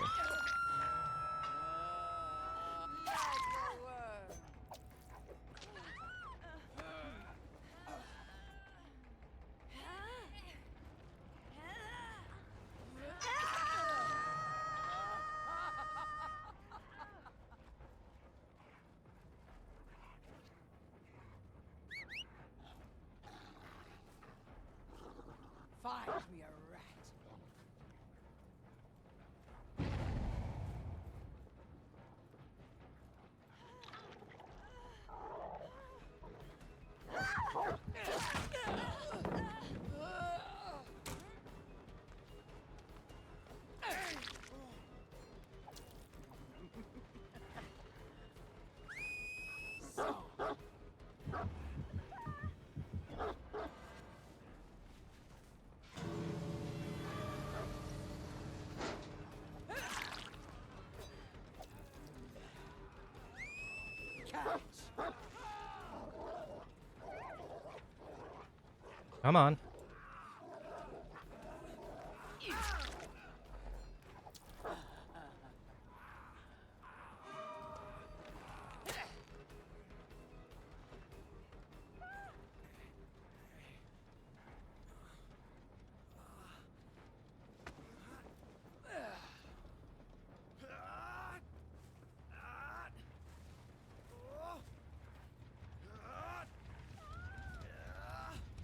Find me a rat. Catch! Come on.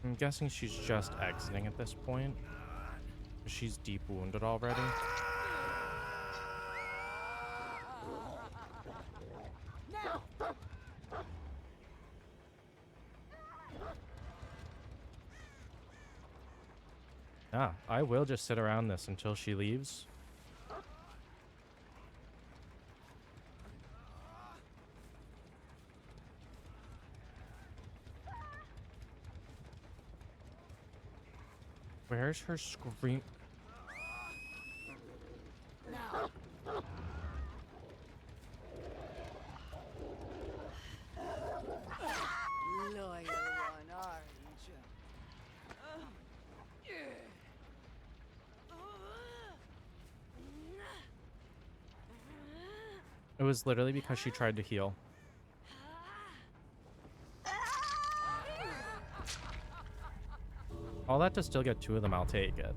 I'm guessing she's just exiting at this point. She's deep wounded already. Now! Ah, I will just sit around this until she leaves. Where's her scream? Now. Loyal one, aren't you? It was literally because she tried to heal. All that to still get 2 of them, I'll take it.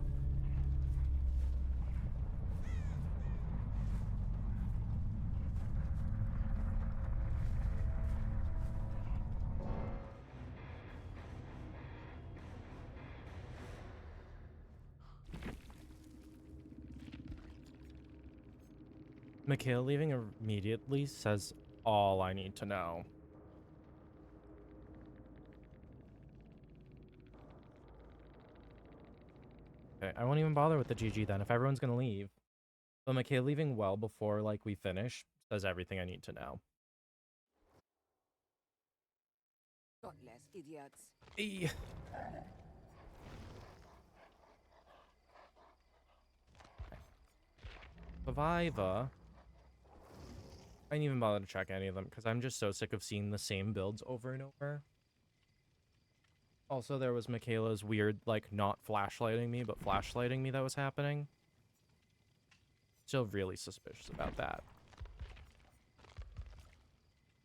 Mikhail leaving immediately says all I need to know. Okay, I won't even bother with the GG then if everyone's gonna leave. But Mikhail leaving well before like we finish says everything I need to know. Godless idiots. Eey. Viva. I didn't even bother to check any of them because I'm just so sick of seeing the same builds over and over. Also, there was Michaela's weird, like, not flashlighting me, but flashlighting me that was happening. Still really suspicious about that.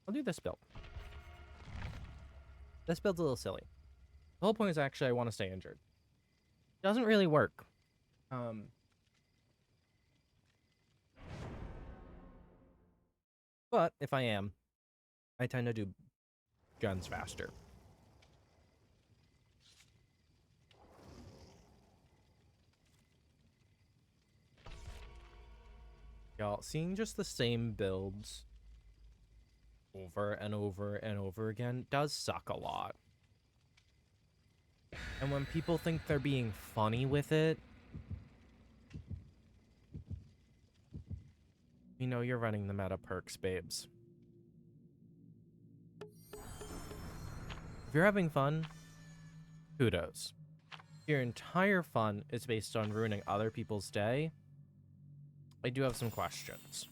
I'll do this build. This build's a little silly. The whole point is actually I want to stay injured. Doesn't really work. But if I am, I tend to do guns faster. Y'all, seeing just the same builds over and over and over again does suck a lot. And when people think they're being funny with it, you know you're running the meta perks, babes. If you're having fun, kudos. If your entire fun is based on ruining other people's day, I do have some questions.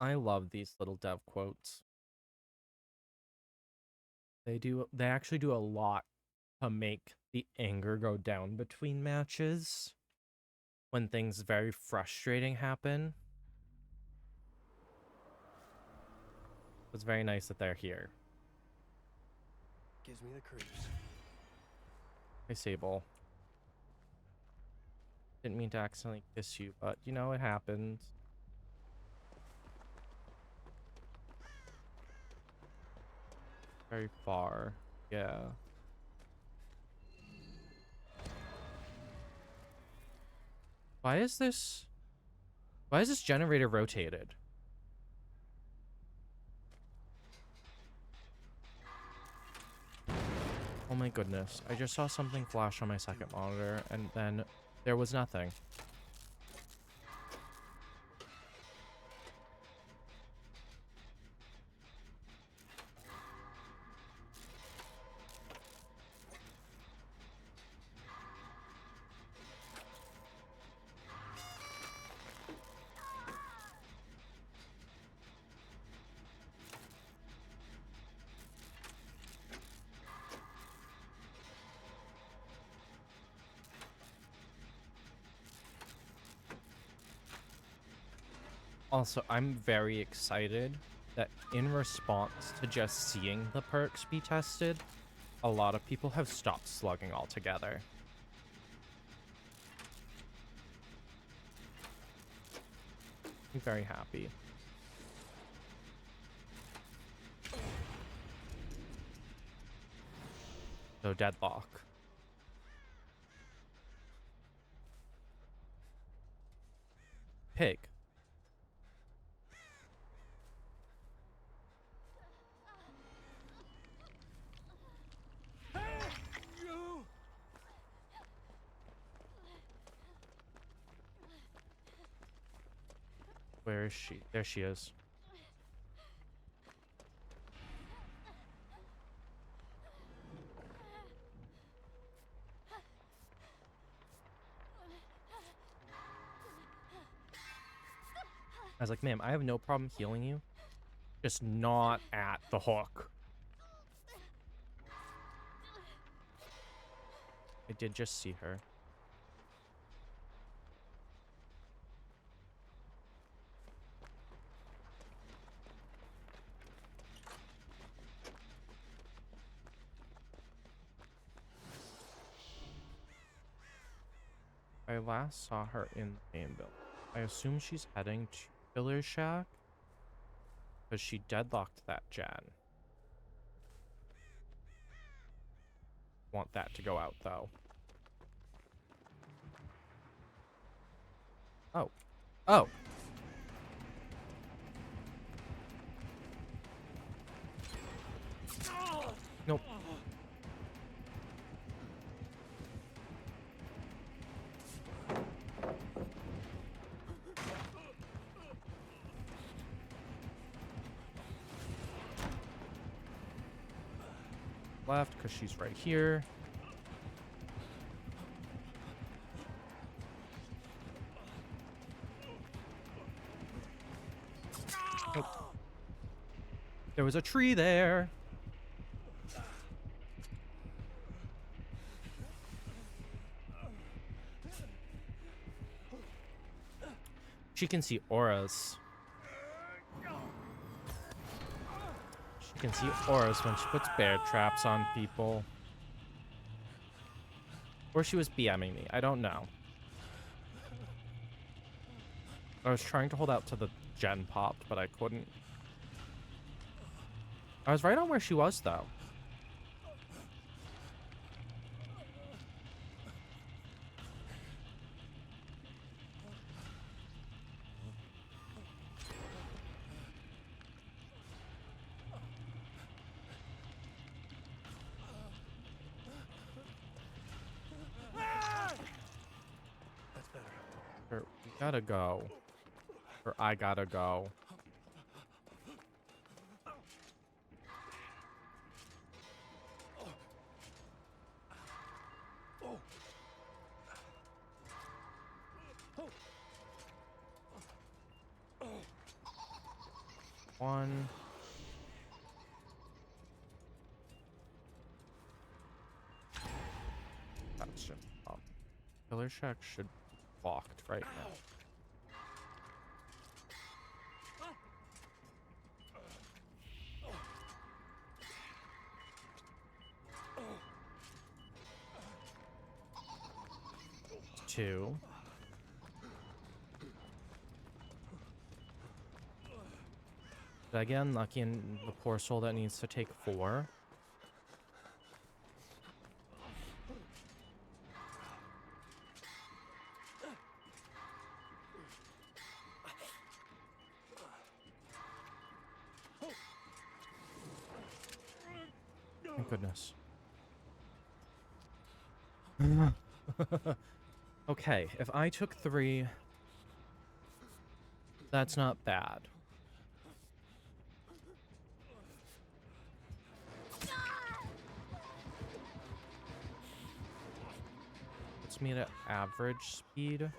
I love these little dev quotes. They actually do a lot to make the anger go down between matches when things very frustrating happen. It's very nice that they're here. Gives me the creeps. Hey, Sable. Didn't mean to accidentally kiss you, but you know, it happens. Very far. Yeah. Why is this generator rotated? Oh my goodness. I just saw something flash on my second monitor and then there was nothing. Also, I'm very excited that in response to just seeing the perks be tested, a lot of people have stopped slugging altogether. I'm very happy. So, deadlock. Pig. Where is she? There she is. I was like, ma'am, I have no problem healing you. Just not at the hook. I did just see her. I last saw her in the main building. I assume she's heading to Killer Shack because she deadlocked that gen. Want that to go out though. Oh. Oh. Nope. Left because she's right here. Nope. There was a tree there. She can see auras. She can see auras when she puts bear traps on people. Or she was BMing me. I don't know. I was trying to hold out till the gen popped, but I couldn't. I was right on where she was, though. Or we gotta go. Or I gotta go. One. That's just up. Killer Shack should be locked right now. Two. But again, lucky in the poor soul that needs to take 4. Thank goodness. Okay, if I took 3, that's not bad. Puts me at average speed.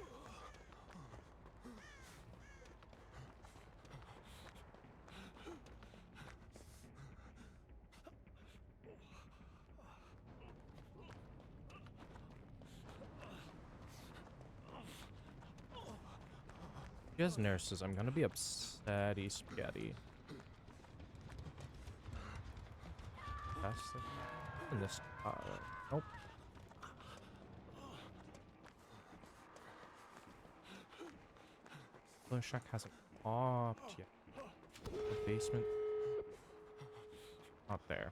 She has nurses. I'm gonna be upsetty spaghetti. That's in this. Nope. Killer Shack hasn't popped yet. The basement. Not there.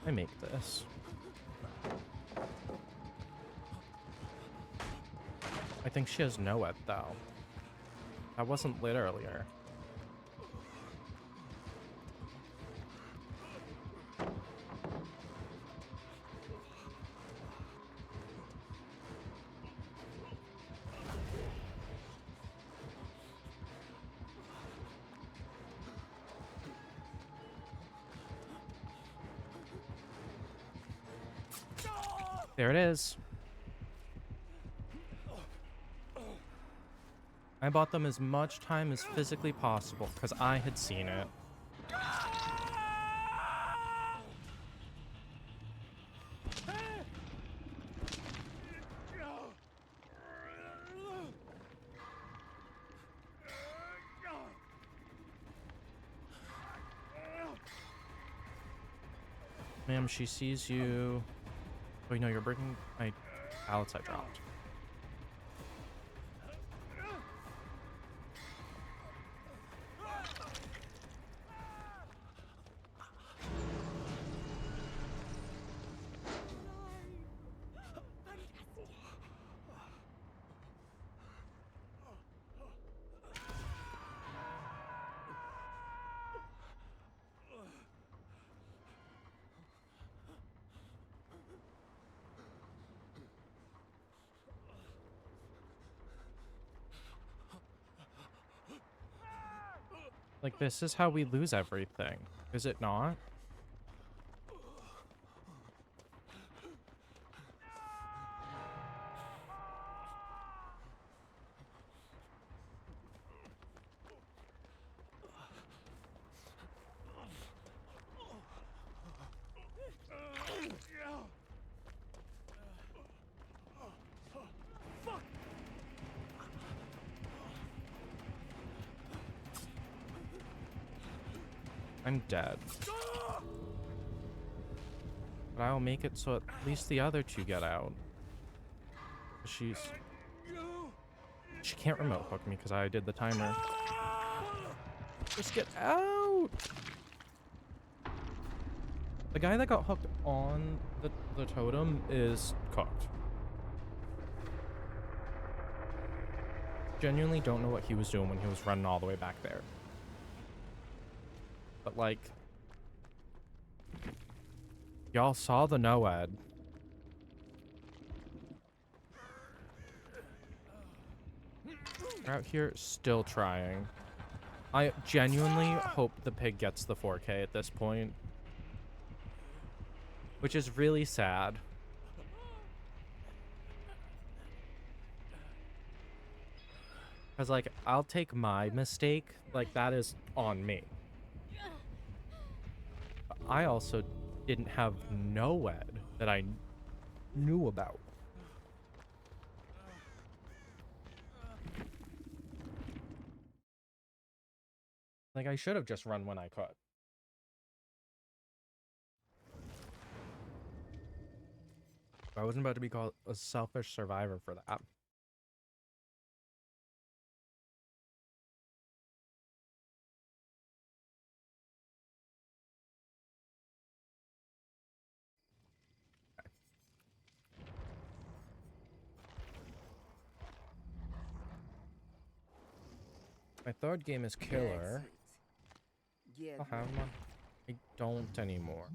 I make this. I think she has no ed though. That wasn't lit earlier. There it is. I bought them as much time as physically possible because I had seen it. Ma'am, she sees you. Wait, no, you're breaking my pallets I dropped. Like, this is how we lose everything. Is it not? I'm dead. But I'll make it so at least the other two get out. She can't remote hook me because I did the timer. Just get out! The guy that got hooked on the totem is cooked. Genuinely don't know what he was doing when he was running all the way back there. But like, y'all saw the NOED. We're out here still trying. I genuinely hope the pig gets the 4K at this point. Which is really sad. Because, like, I'll take my mistake. Like, that is on me. But I also didn't have NOED that I knew about. Like, I should have just run when I could. I wasn't about to be called a selfish survivor for that. My third game is Killer. Get I'll have one. I don't anymore.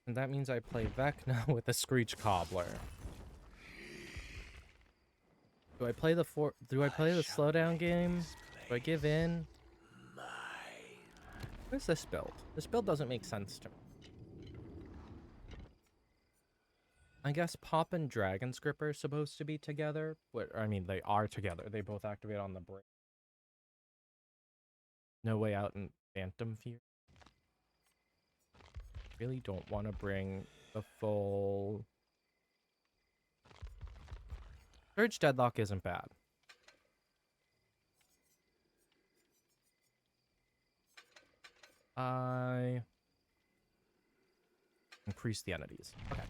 And that means I play Vecna with a Screech Cobbler. Do I play the slowdown game? Do I give in? What is this build? This build doesn't make sense to me. I guess Pop and Dragon Scripper are supposed to be together. But, I mean, they are together. They both activate on the break. No Way Out and Phantom Fear. Really don't want to bring the full... Surge Deadlock isn't bad. I increase the entities. Okay.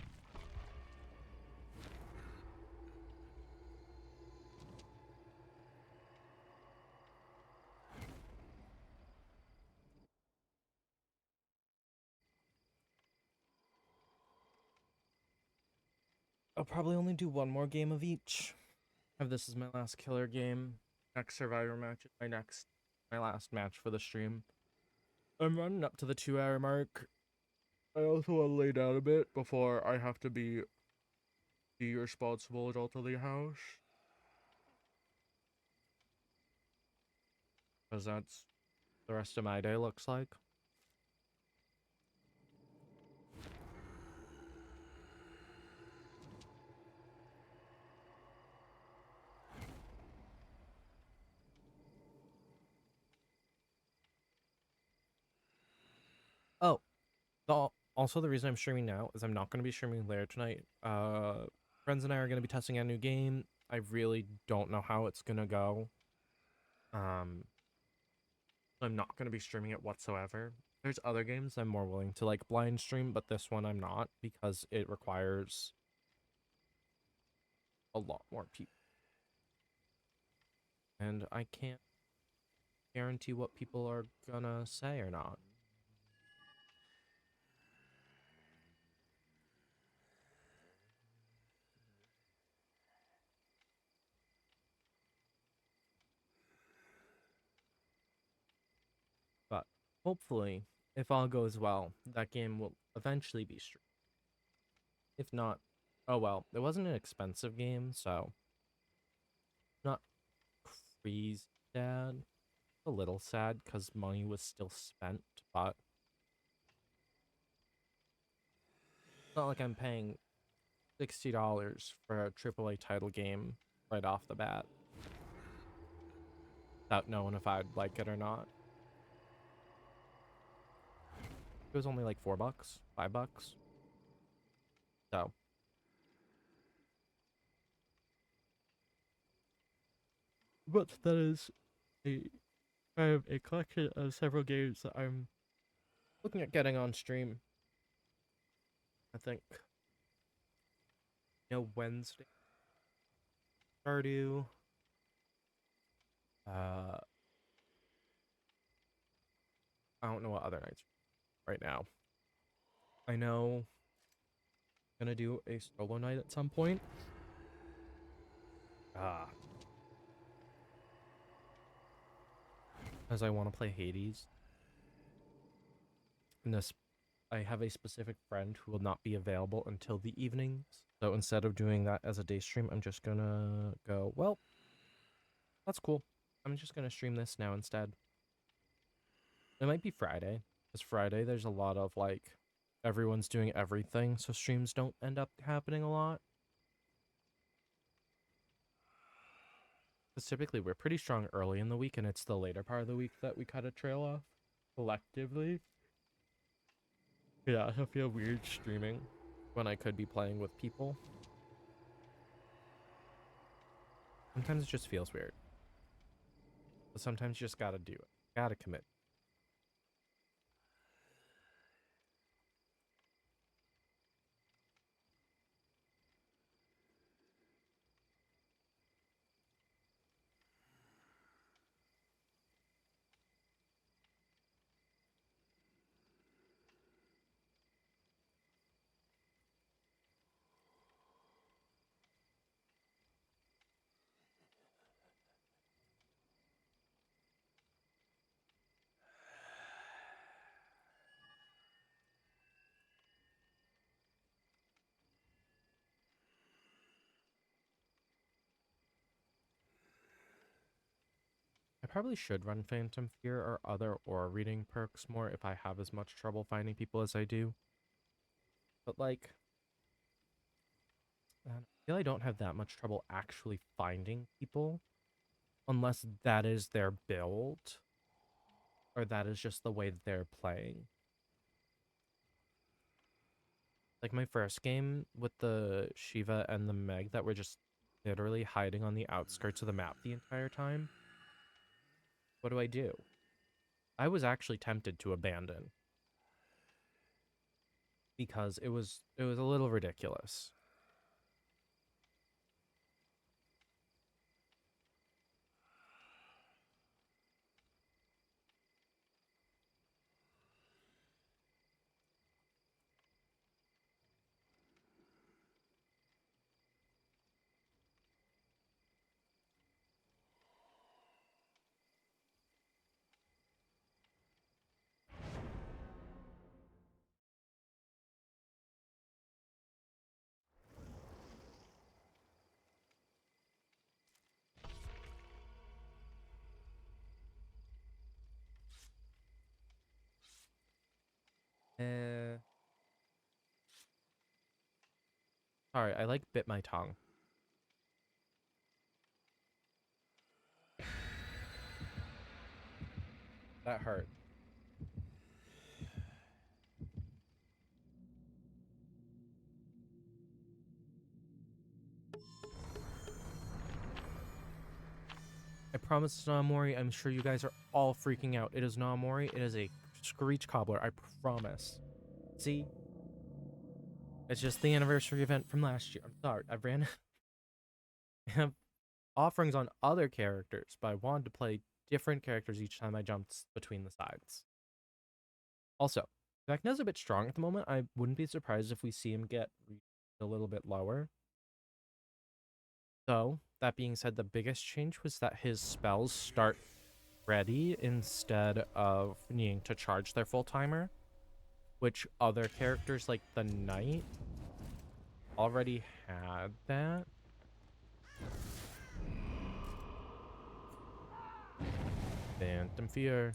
I'll probably only do one more game of each. Have this is my last killer game. Next survivor match is my last match for the stream. I'm running up to the 2 hour mark. I also want to lay down a bit before I have to be the responsible adult of the house. Because that's the rest of my day looks like. Oh, also the reason I'm streaming now is I'm not going to be streaming later tonight. Friends and I are going to be testing out a new game. I really don't know how it's going to go. I'm not going to be streaming it whatsoever. There's other games I'm more willing to like blind stream, but this one I'm not because it requires a lot more people. And I can't guarantee what people are gonna say or not. But hopefully, if all goes well, that game will eventually be streamed. If not, oh well, it wasn't an expensive game, so not crazy sad. A little sad because money was still spent, but it's not like I'm paying $60 for a AAA title game right off the bat without knowing if I'd like it or not. It was only like $4, $5. So, but that is a kind of a collection of several games that I'm looking at getting on stream. I think, Wednesday, Stardew. Uh, I don't know what other nights right now. I know I'm gonna do a solo night at some point. Ah, as I want to play Hades. And this, I have a specific friend who will not be available until the evenings. So instead of doing that as a day stream, I'm just gonna go, well, that's cool. I'm just gonna stream this now instead. It might be Friday, because Friday there's a lot of like everyone's doing everything, so streams don't end up happening a lot. Because typically we're pretty strong early in the week, and it's the later part of the week that we kind of trail off collectively. Yeah, I feel weird streaming when I could be playing with people. Sometimes it just feels weird. But sometimes you just gotta do it. Gotta commit. I probably should run Phantom Fear or other aura reading perks more if I have as much trouble finding people as I do. But like, I feel I don't have that much trouble actually finding people unless that is their build or that is just the way that they're playing. Like my first game with the Shiva and the Meg that were just literally hiding on the outskirts of the map the entire time. What do? I was actually tempted to abandon because it was a little ridiculous. Sorry, I like bit my tongue. That hurt. I promise it's not a Mori. I'm sure you guys are all freaking out. It is not a Mori. It is a Screech Cobbler. I promise. See? It's just the anniversary event from last year. I'm sorry. I ran I have offerings on other characters, but I wanted to play different characters each time I jumped between the sides. Also, Vecna's a bit strong at the moment. I wouldn't be surprised if we see him get a little bit lower. So, that being said, the biggest change was that his spells start ready instead of needing to charge their full timer, which other characters like the Knight already had that. Phantom Fear.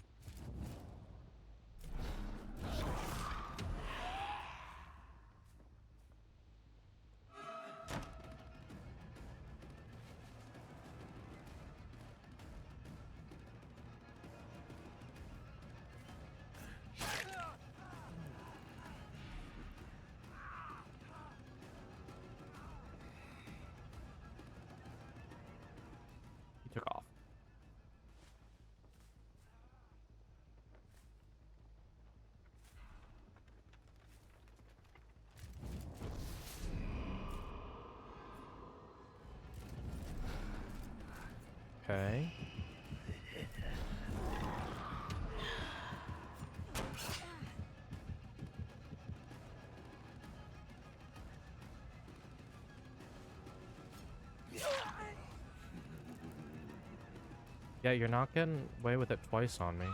He took off. Okay. Yeah, you're not getting away with it twice on me.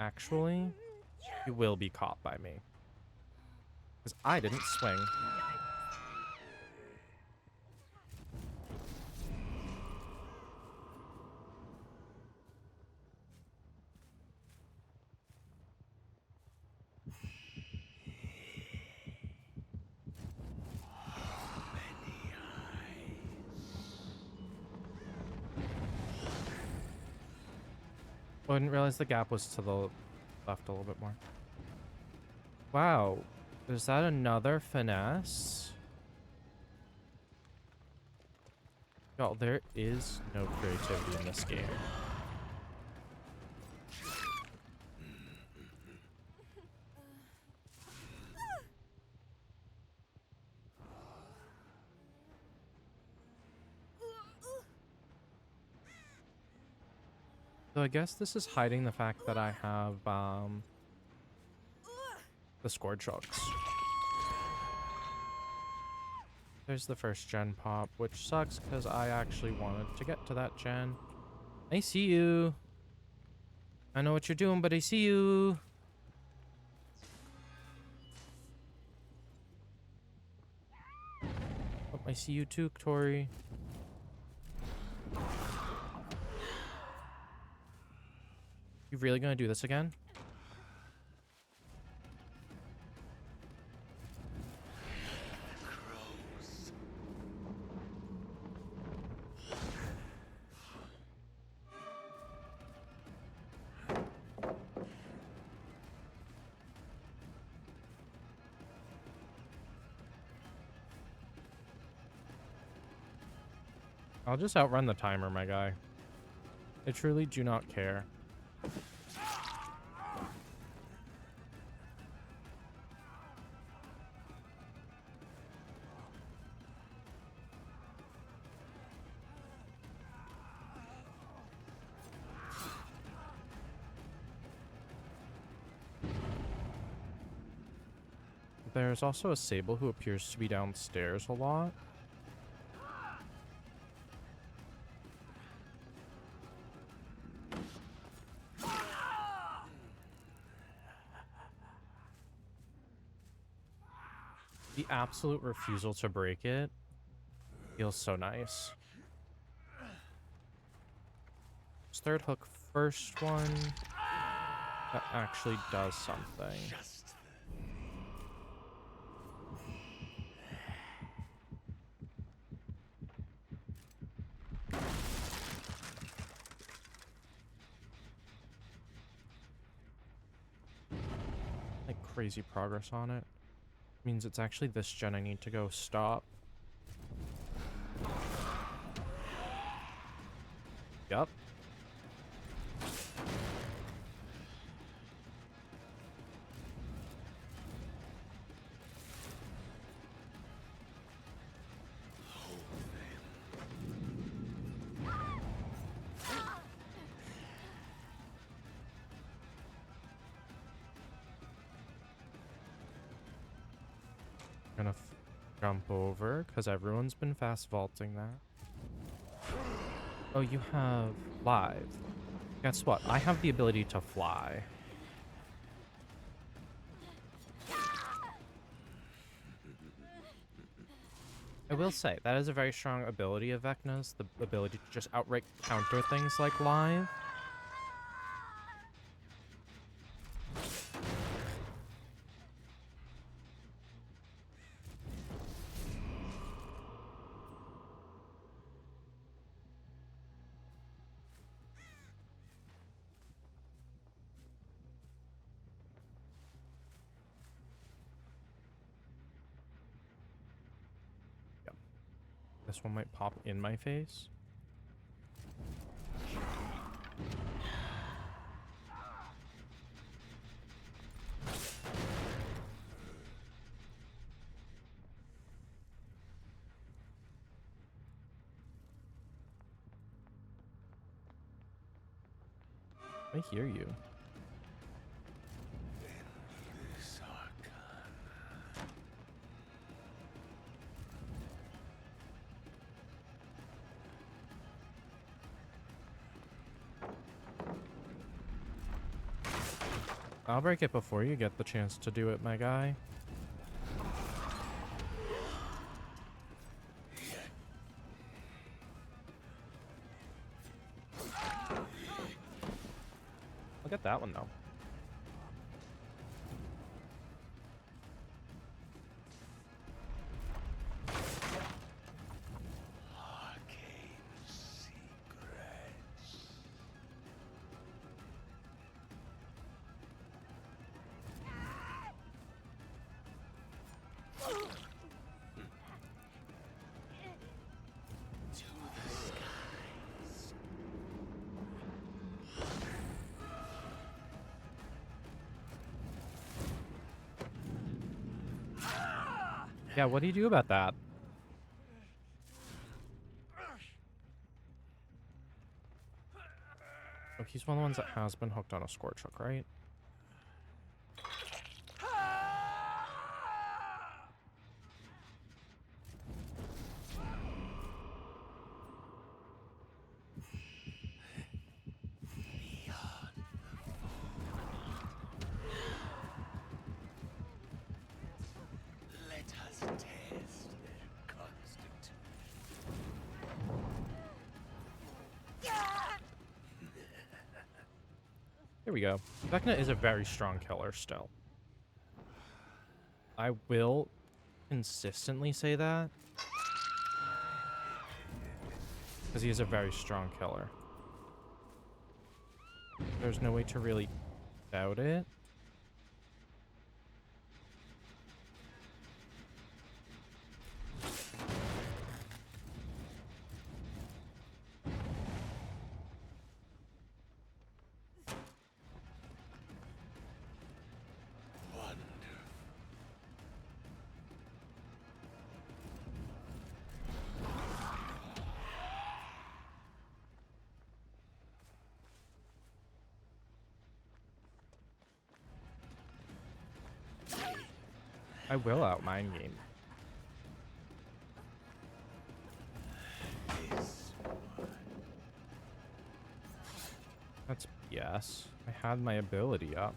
Actually, you will be caught by me. Because I didn't swing. I didn't realize the gap was to the left a little bit more. Wow. Is that another finesse? Y'all, there is no creativity in this game. So I guess this is hiding the fact that I have the Scourge hooks. There's the first gen pop, which sucks because I actually wanted to get to that gen. I see you. I know what you're doing, but I see you. Oh, I see you too, Tori. You really gonna do this again? I'll just outrun the timer, my guy. I truly do not care. There's also a Sable who appears to be downstairs a lot. The absolute refusal to break it feels so nice. This third hook first one that actually does something. Like crazy progress on it. Means it's actually this gen I need to go stop. Yup. Gonna jump over because everyone's been fast vaulting that. Oh, you have live. Guess what? I have the ability to fly. I will say, that is a very strong ability of Vecna's, the ability to just outright counter things like live. Yep. This one might pop in my face. I hear you. I'll break it before you get the chance to do it, my guy. I'll get that one, though. Yeah, what do you do about that? Oh, he's one of the ones that has been hooked on a scorch hook, right? Here we go. Vecna is a very strong killer still. I will consistently say that. Because he is a very strong killer. There's no way to really doubt it. I will out mind game. That's yes. I had my ability up.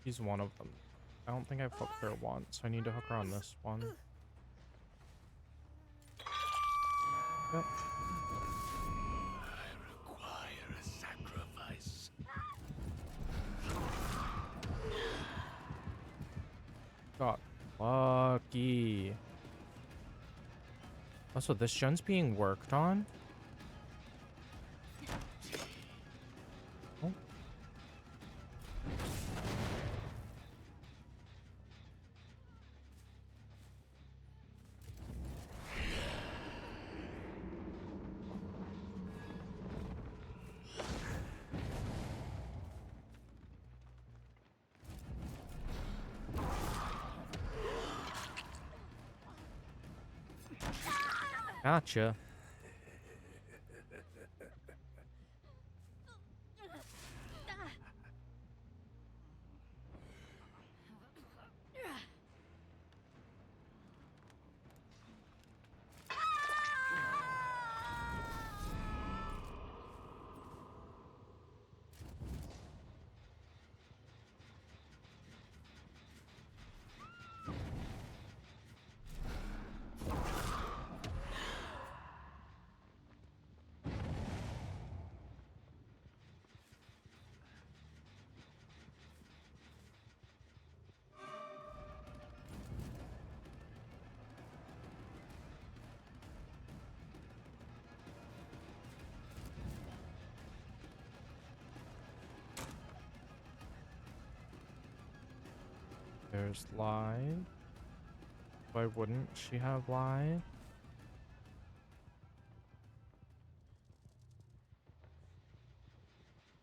He's one of them. I don't think I've hooked her once. I need to hook her on this one. Yep. Require a sacrifice. Got lucky. Also, this gen's being worked on. Oh. Gotcha. There's live. Why wouldn't she have live?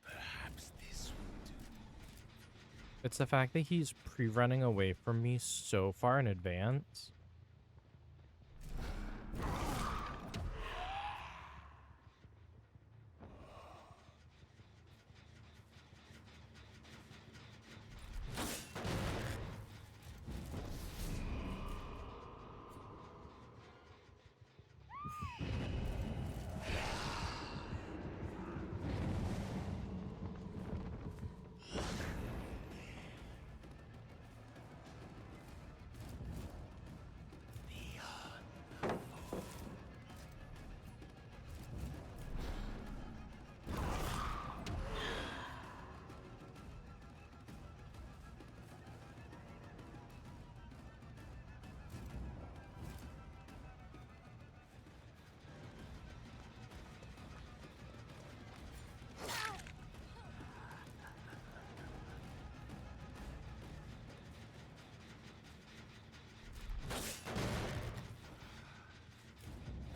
Perhaps this will do. It's the fact that he's pre-running away from me so far in advance.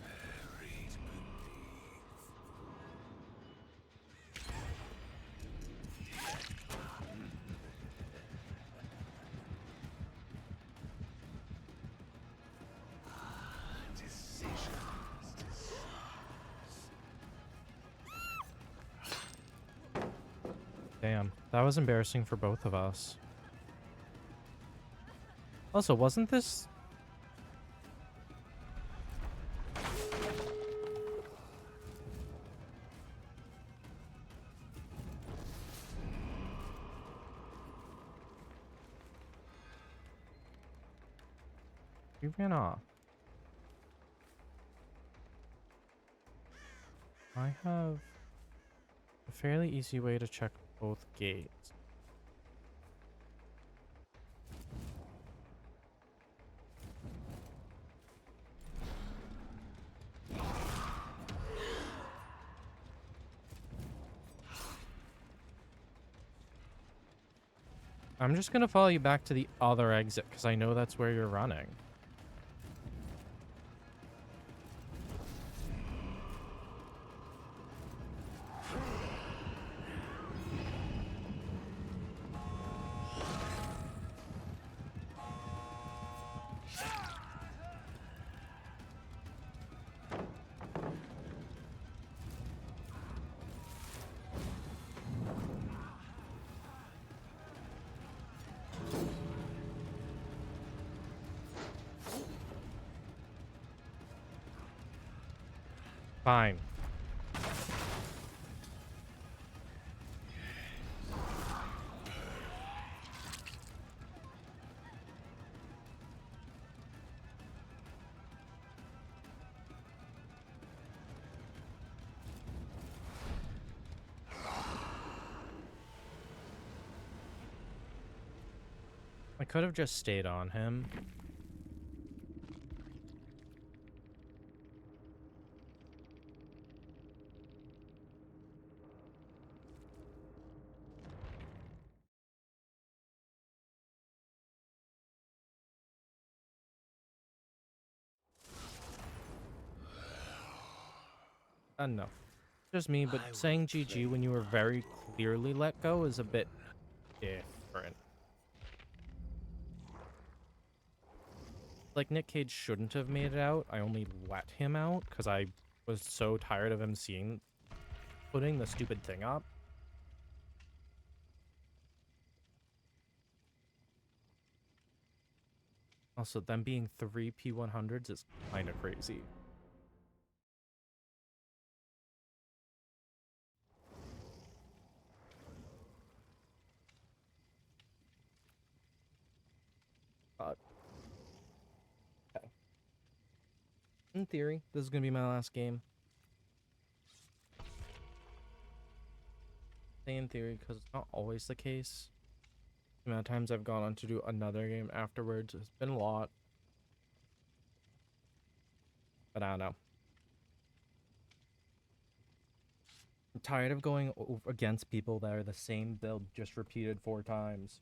Buried beneath. Decisions. Damn, that was embarrassing for both of us. Also, wasn't this... We ran off. I have a fairly easy way to check both gates. I'm just gonna follow you back to the other exit because I know that's where you're running. Fine. I could have just stayed on him. No. Just me, but saying GG when you were very clearly let go is a bit different. Like, Nick Cage shouldn't have made it out. I only let him out because I was so tired of him putting the stupid thing up. Also, them being 3 P100s is kind of crazy. But, okay. In theory, this is going to be my last game. Say in theory, because it's not always the case. The amount of times I've gone on to do another game afterwards, it's been a lot. But I don't know. I'm tired of going against people that are the same build just repeated 4 times.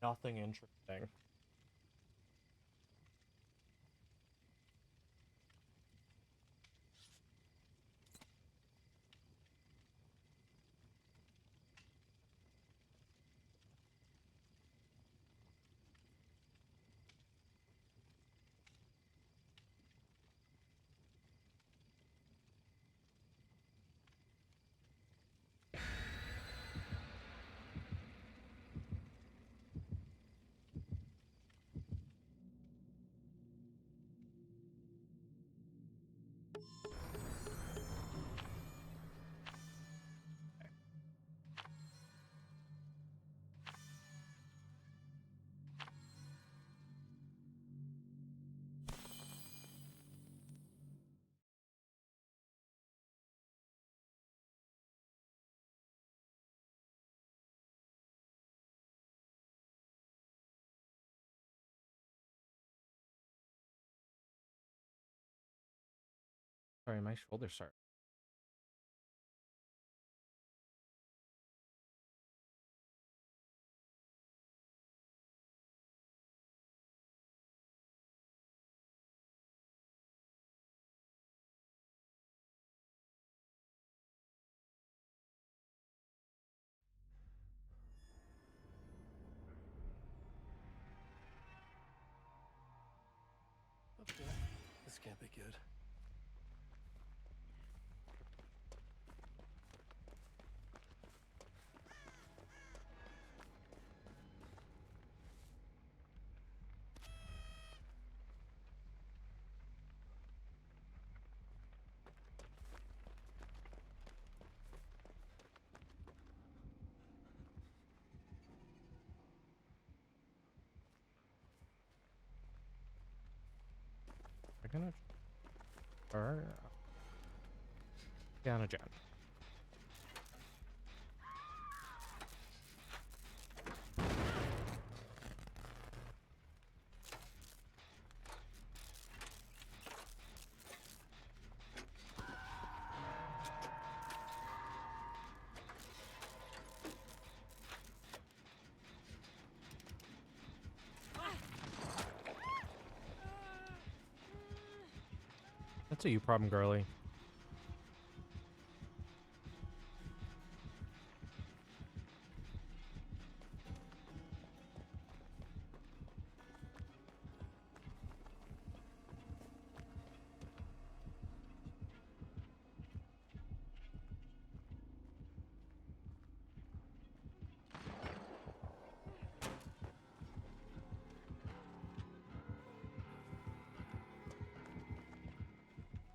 Nothing interesting. Sorry, my shoulders start. Okay, this can't be good. I'm gonna down a gen. That's a you problem, girly.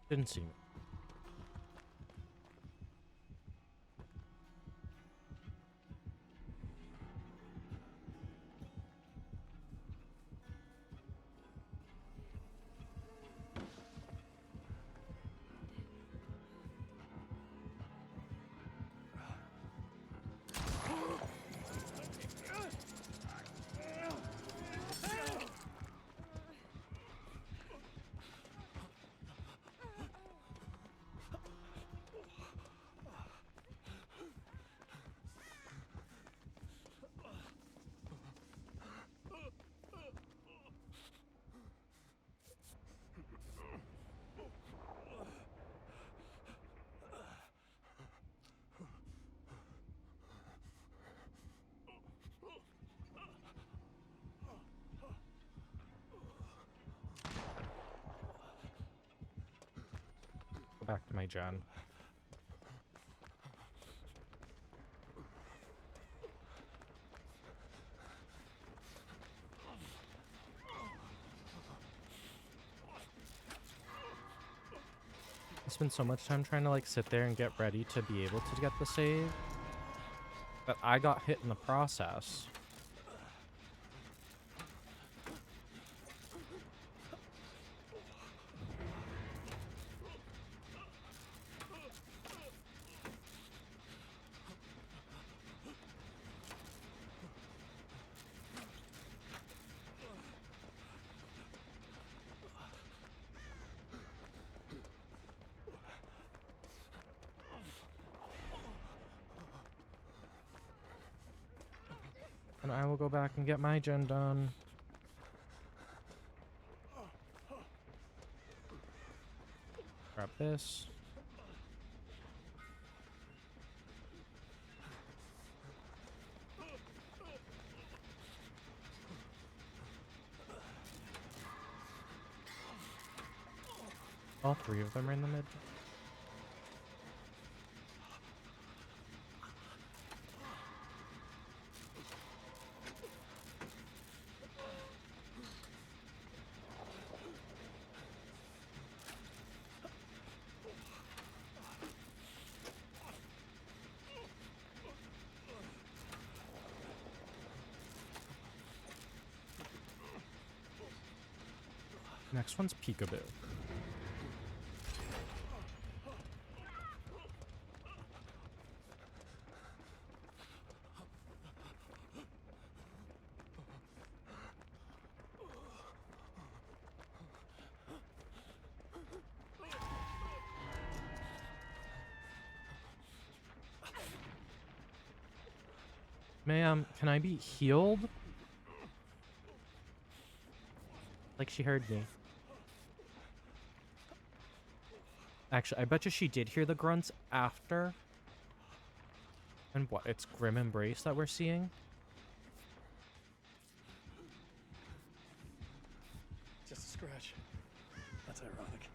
Didn't see me. Back to my gen. I spent so much time trying to like sit there and get ready to be able to get the save that I got hit in the process. And I will go back and get my gen done. Grab this. All three of them are in the mid. Next one's Peekaboo. Ma'am, can I be healed? Like she heard me. Actually, I bet you she did hear the grunts after. And what? It's Grim Embrace that we're seeing? Just a scratch. That's ironic.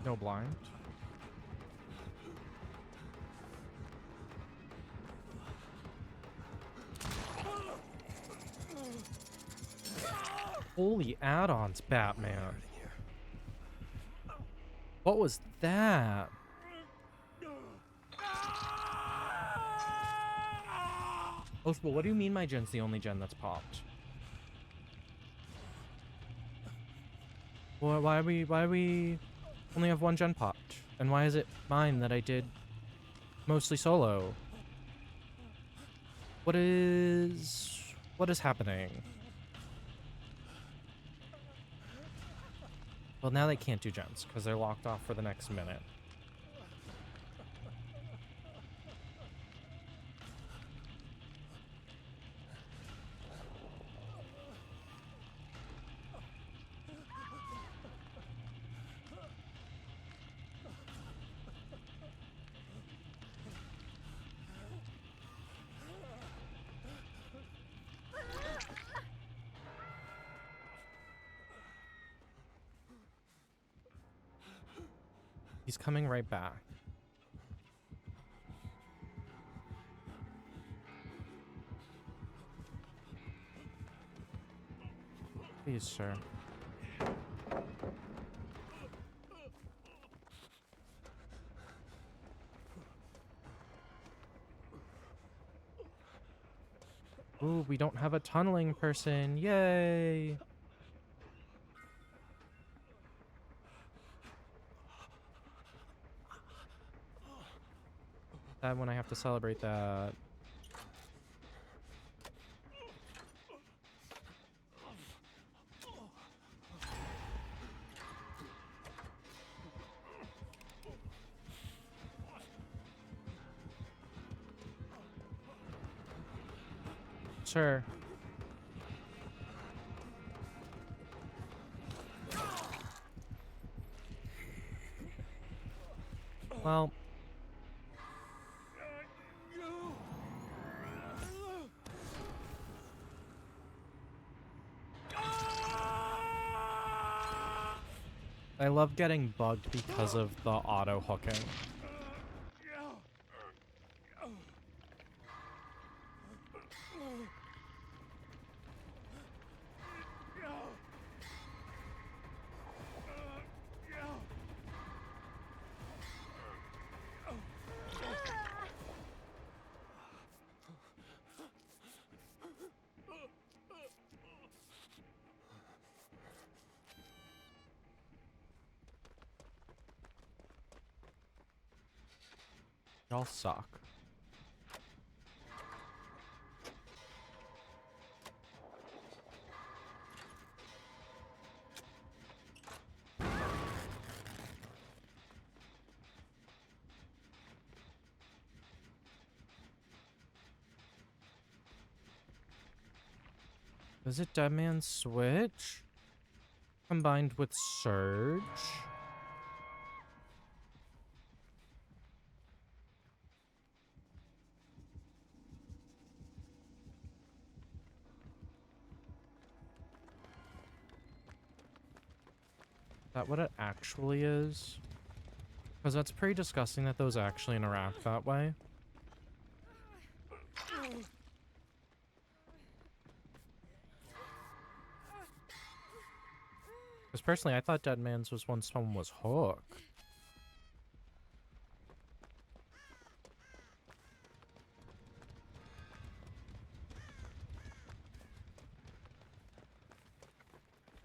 No blind. Holy add-ons, Batman. What was that? Oswald, what do you mean my gen's the only gen that's popped? Well, why we only have one gen popped? And why is it mine that I did mostly solo? What is happening? Well, now they can't do gens because they're locked off for the next minute. He's coming right back. Please, sir. Ooh, we don't have a tunneling person. Yay! That when I have to celebrate that. Sure. Well, I love getting bugged because of the auto hooking. Y'all suck. Is it Dead Man's Switch? Combined with Surge? Is that what it actually is? Because that's pretty disgusting that those actually interact that way. Because personally, I thought Dead Man's was when someone was hooked.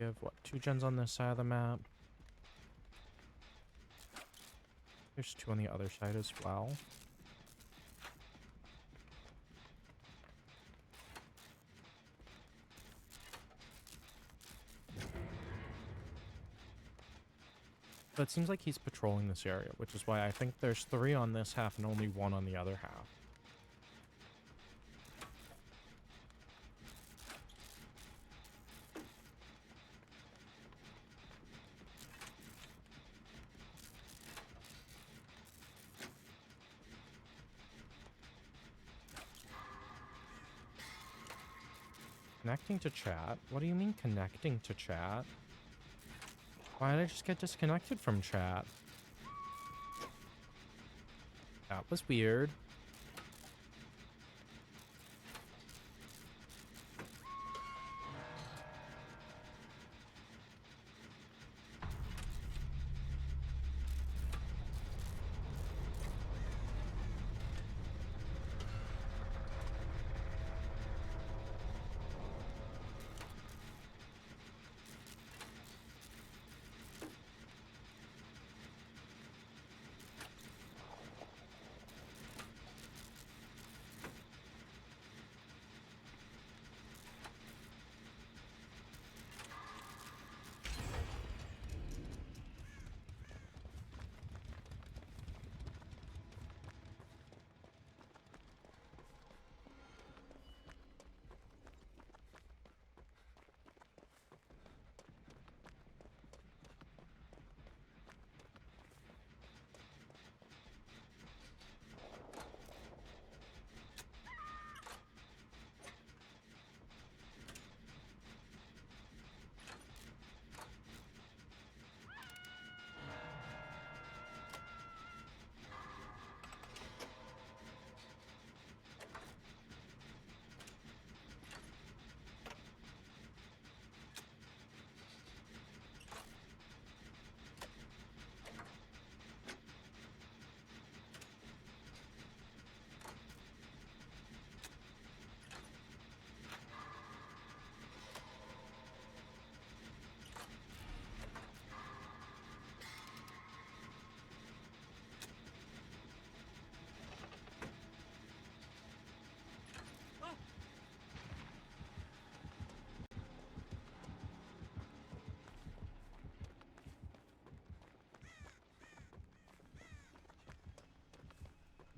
We have, what, 2 gens on this side of the map? There's 2 on the other side as well. But it seems like he's patrolling this area, which is why I think there's 3 on this half and only 1 on the other half. Connecting to chat? What do you mean connecting to chat? Why did I just get disconnected from chat? That was weird.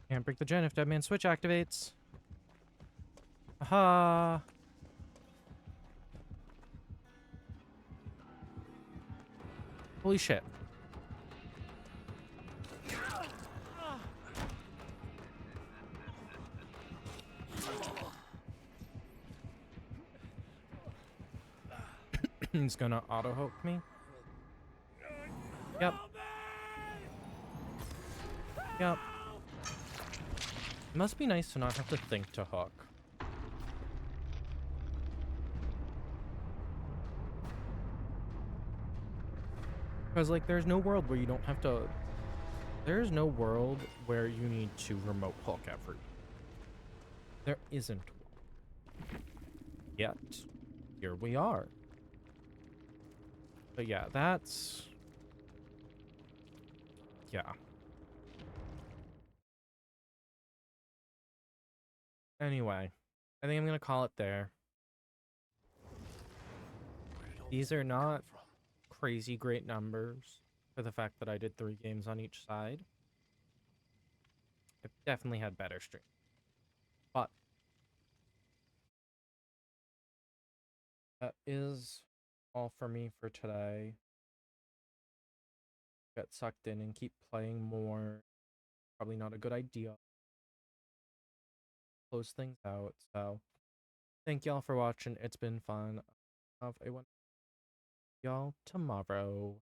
Can't break the gen if Dead Man's Switch activates. Aha! Holy shit. He's gonna auto-hook me. Yep. Yep. It must be nice to not have to think to hook. Because, like, there's no world where you don't have to... There's no world where you need to remote hook every... There isn't one. Yet. Here we are. But yeah, that's... Yeah. Anyway, I think I'm gonna call it there. These are not crazy great numbers for the fact that I did 3 games on each side. I've definitely had better streams. But that is all for me for today. Get sucked in and keep playing more. Probably not a good idea. Close things out. So thank y'all for watching. It's been fun. Have a wonderful y'all tomorrow.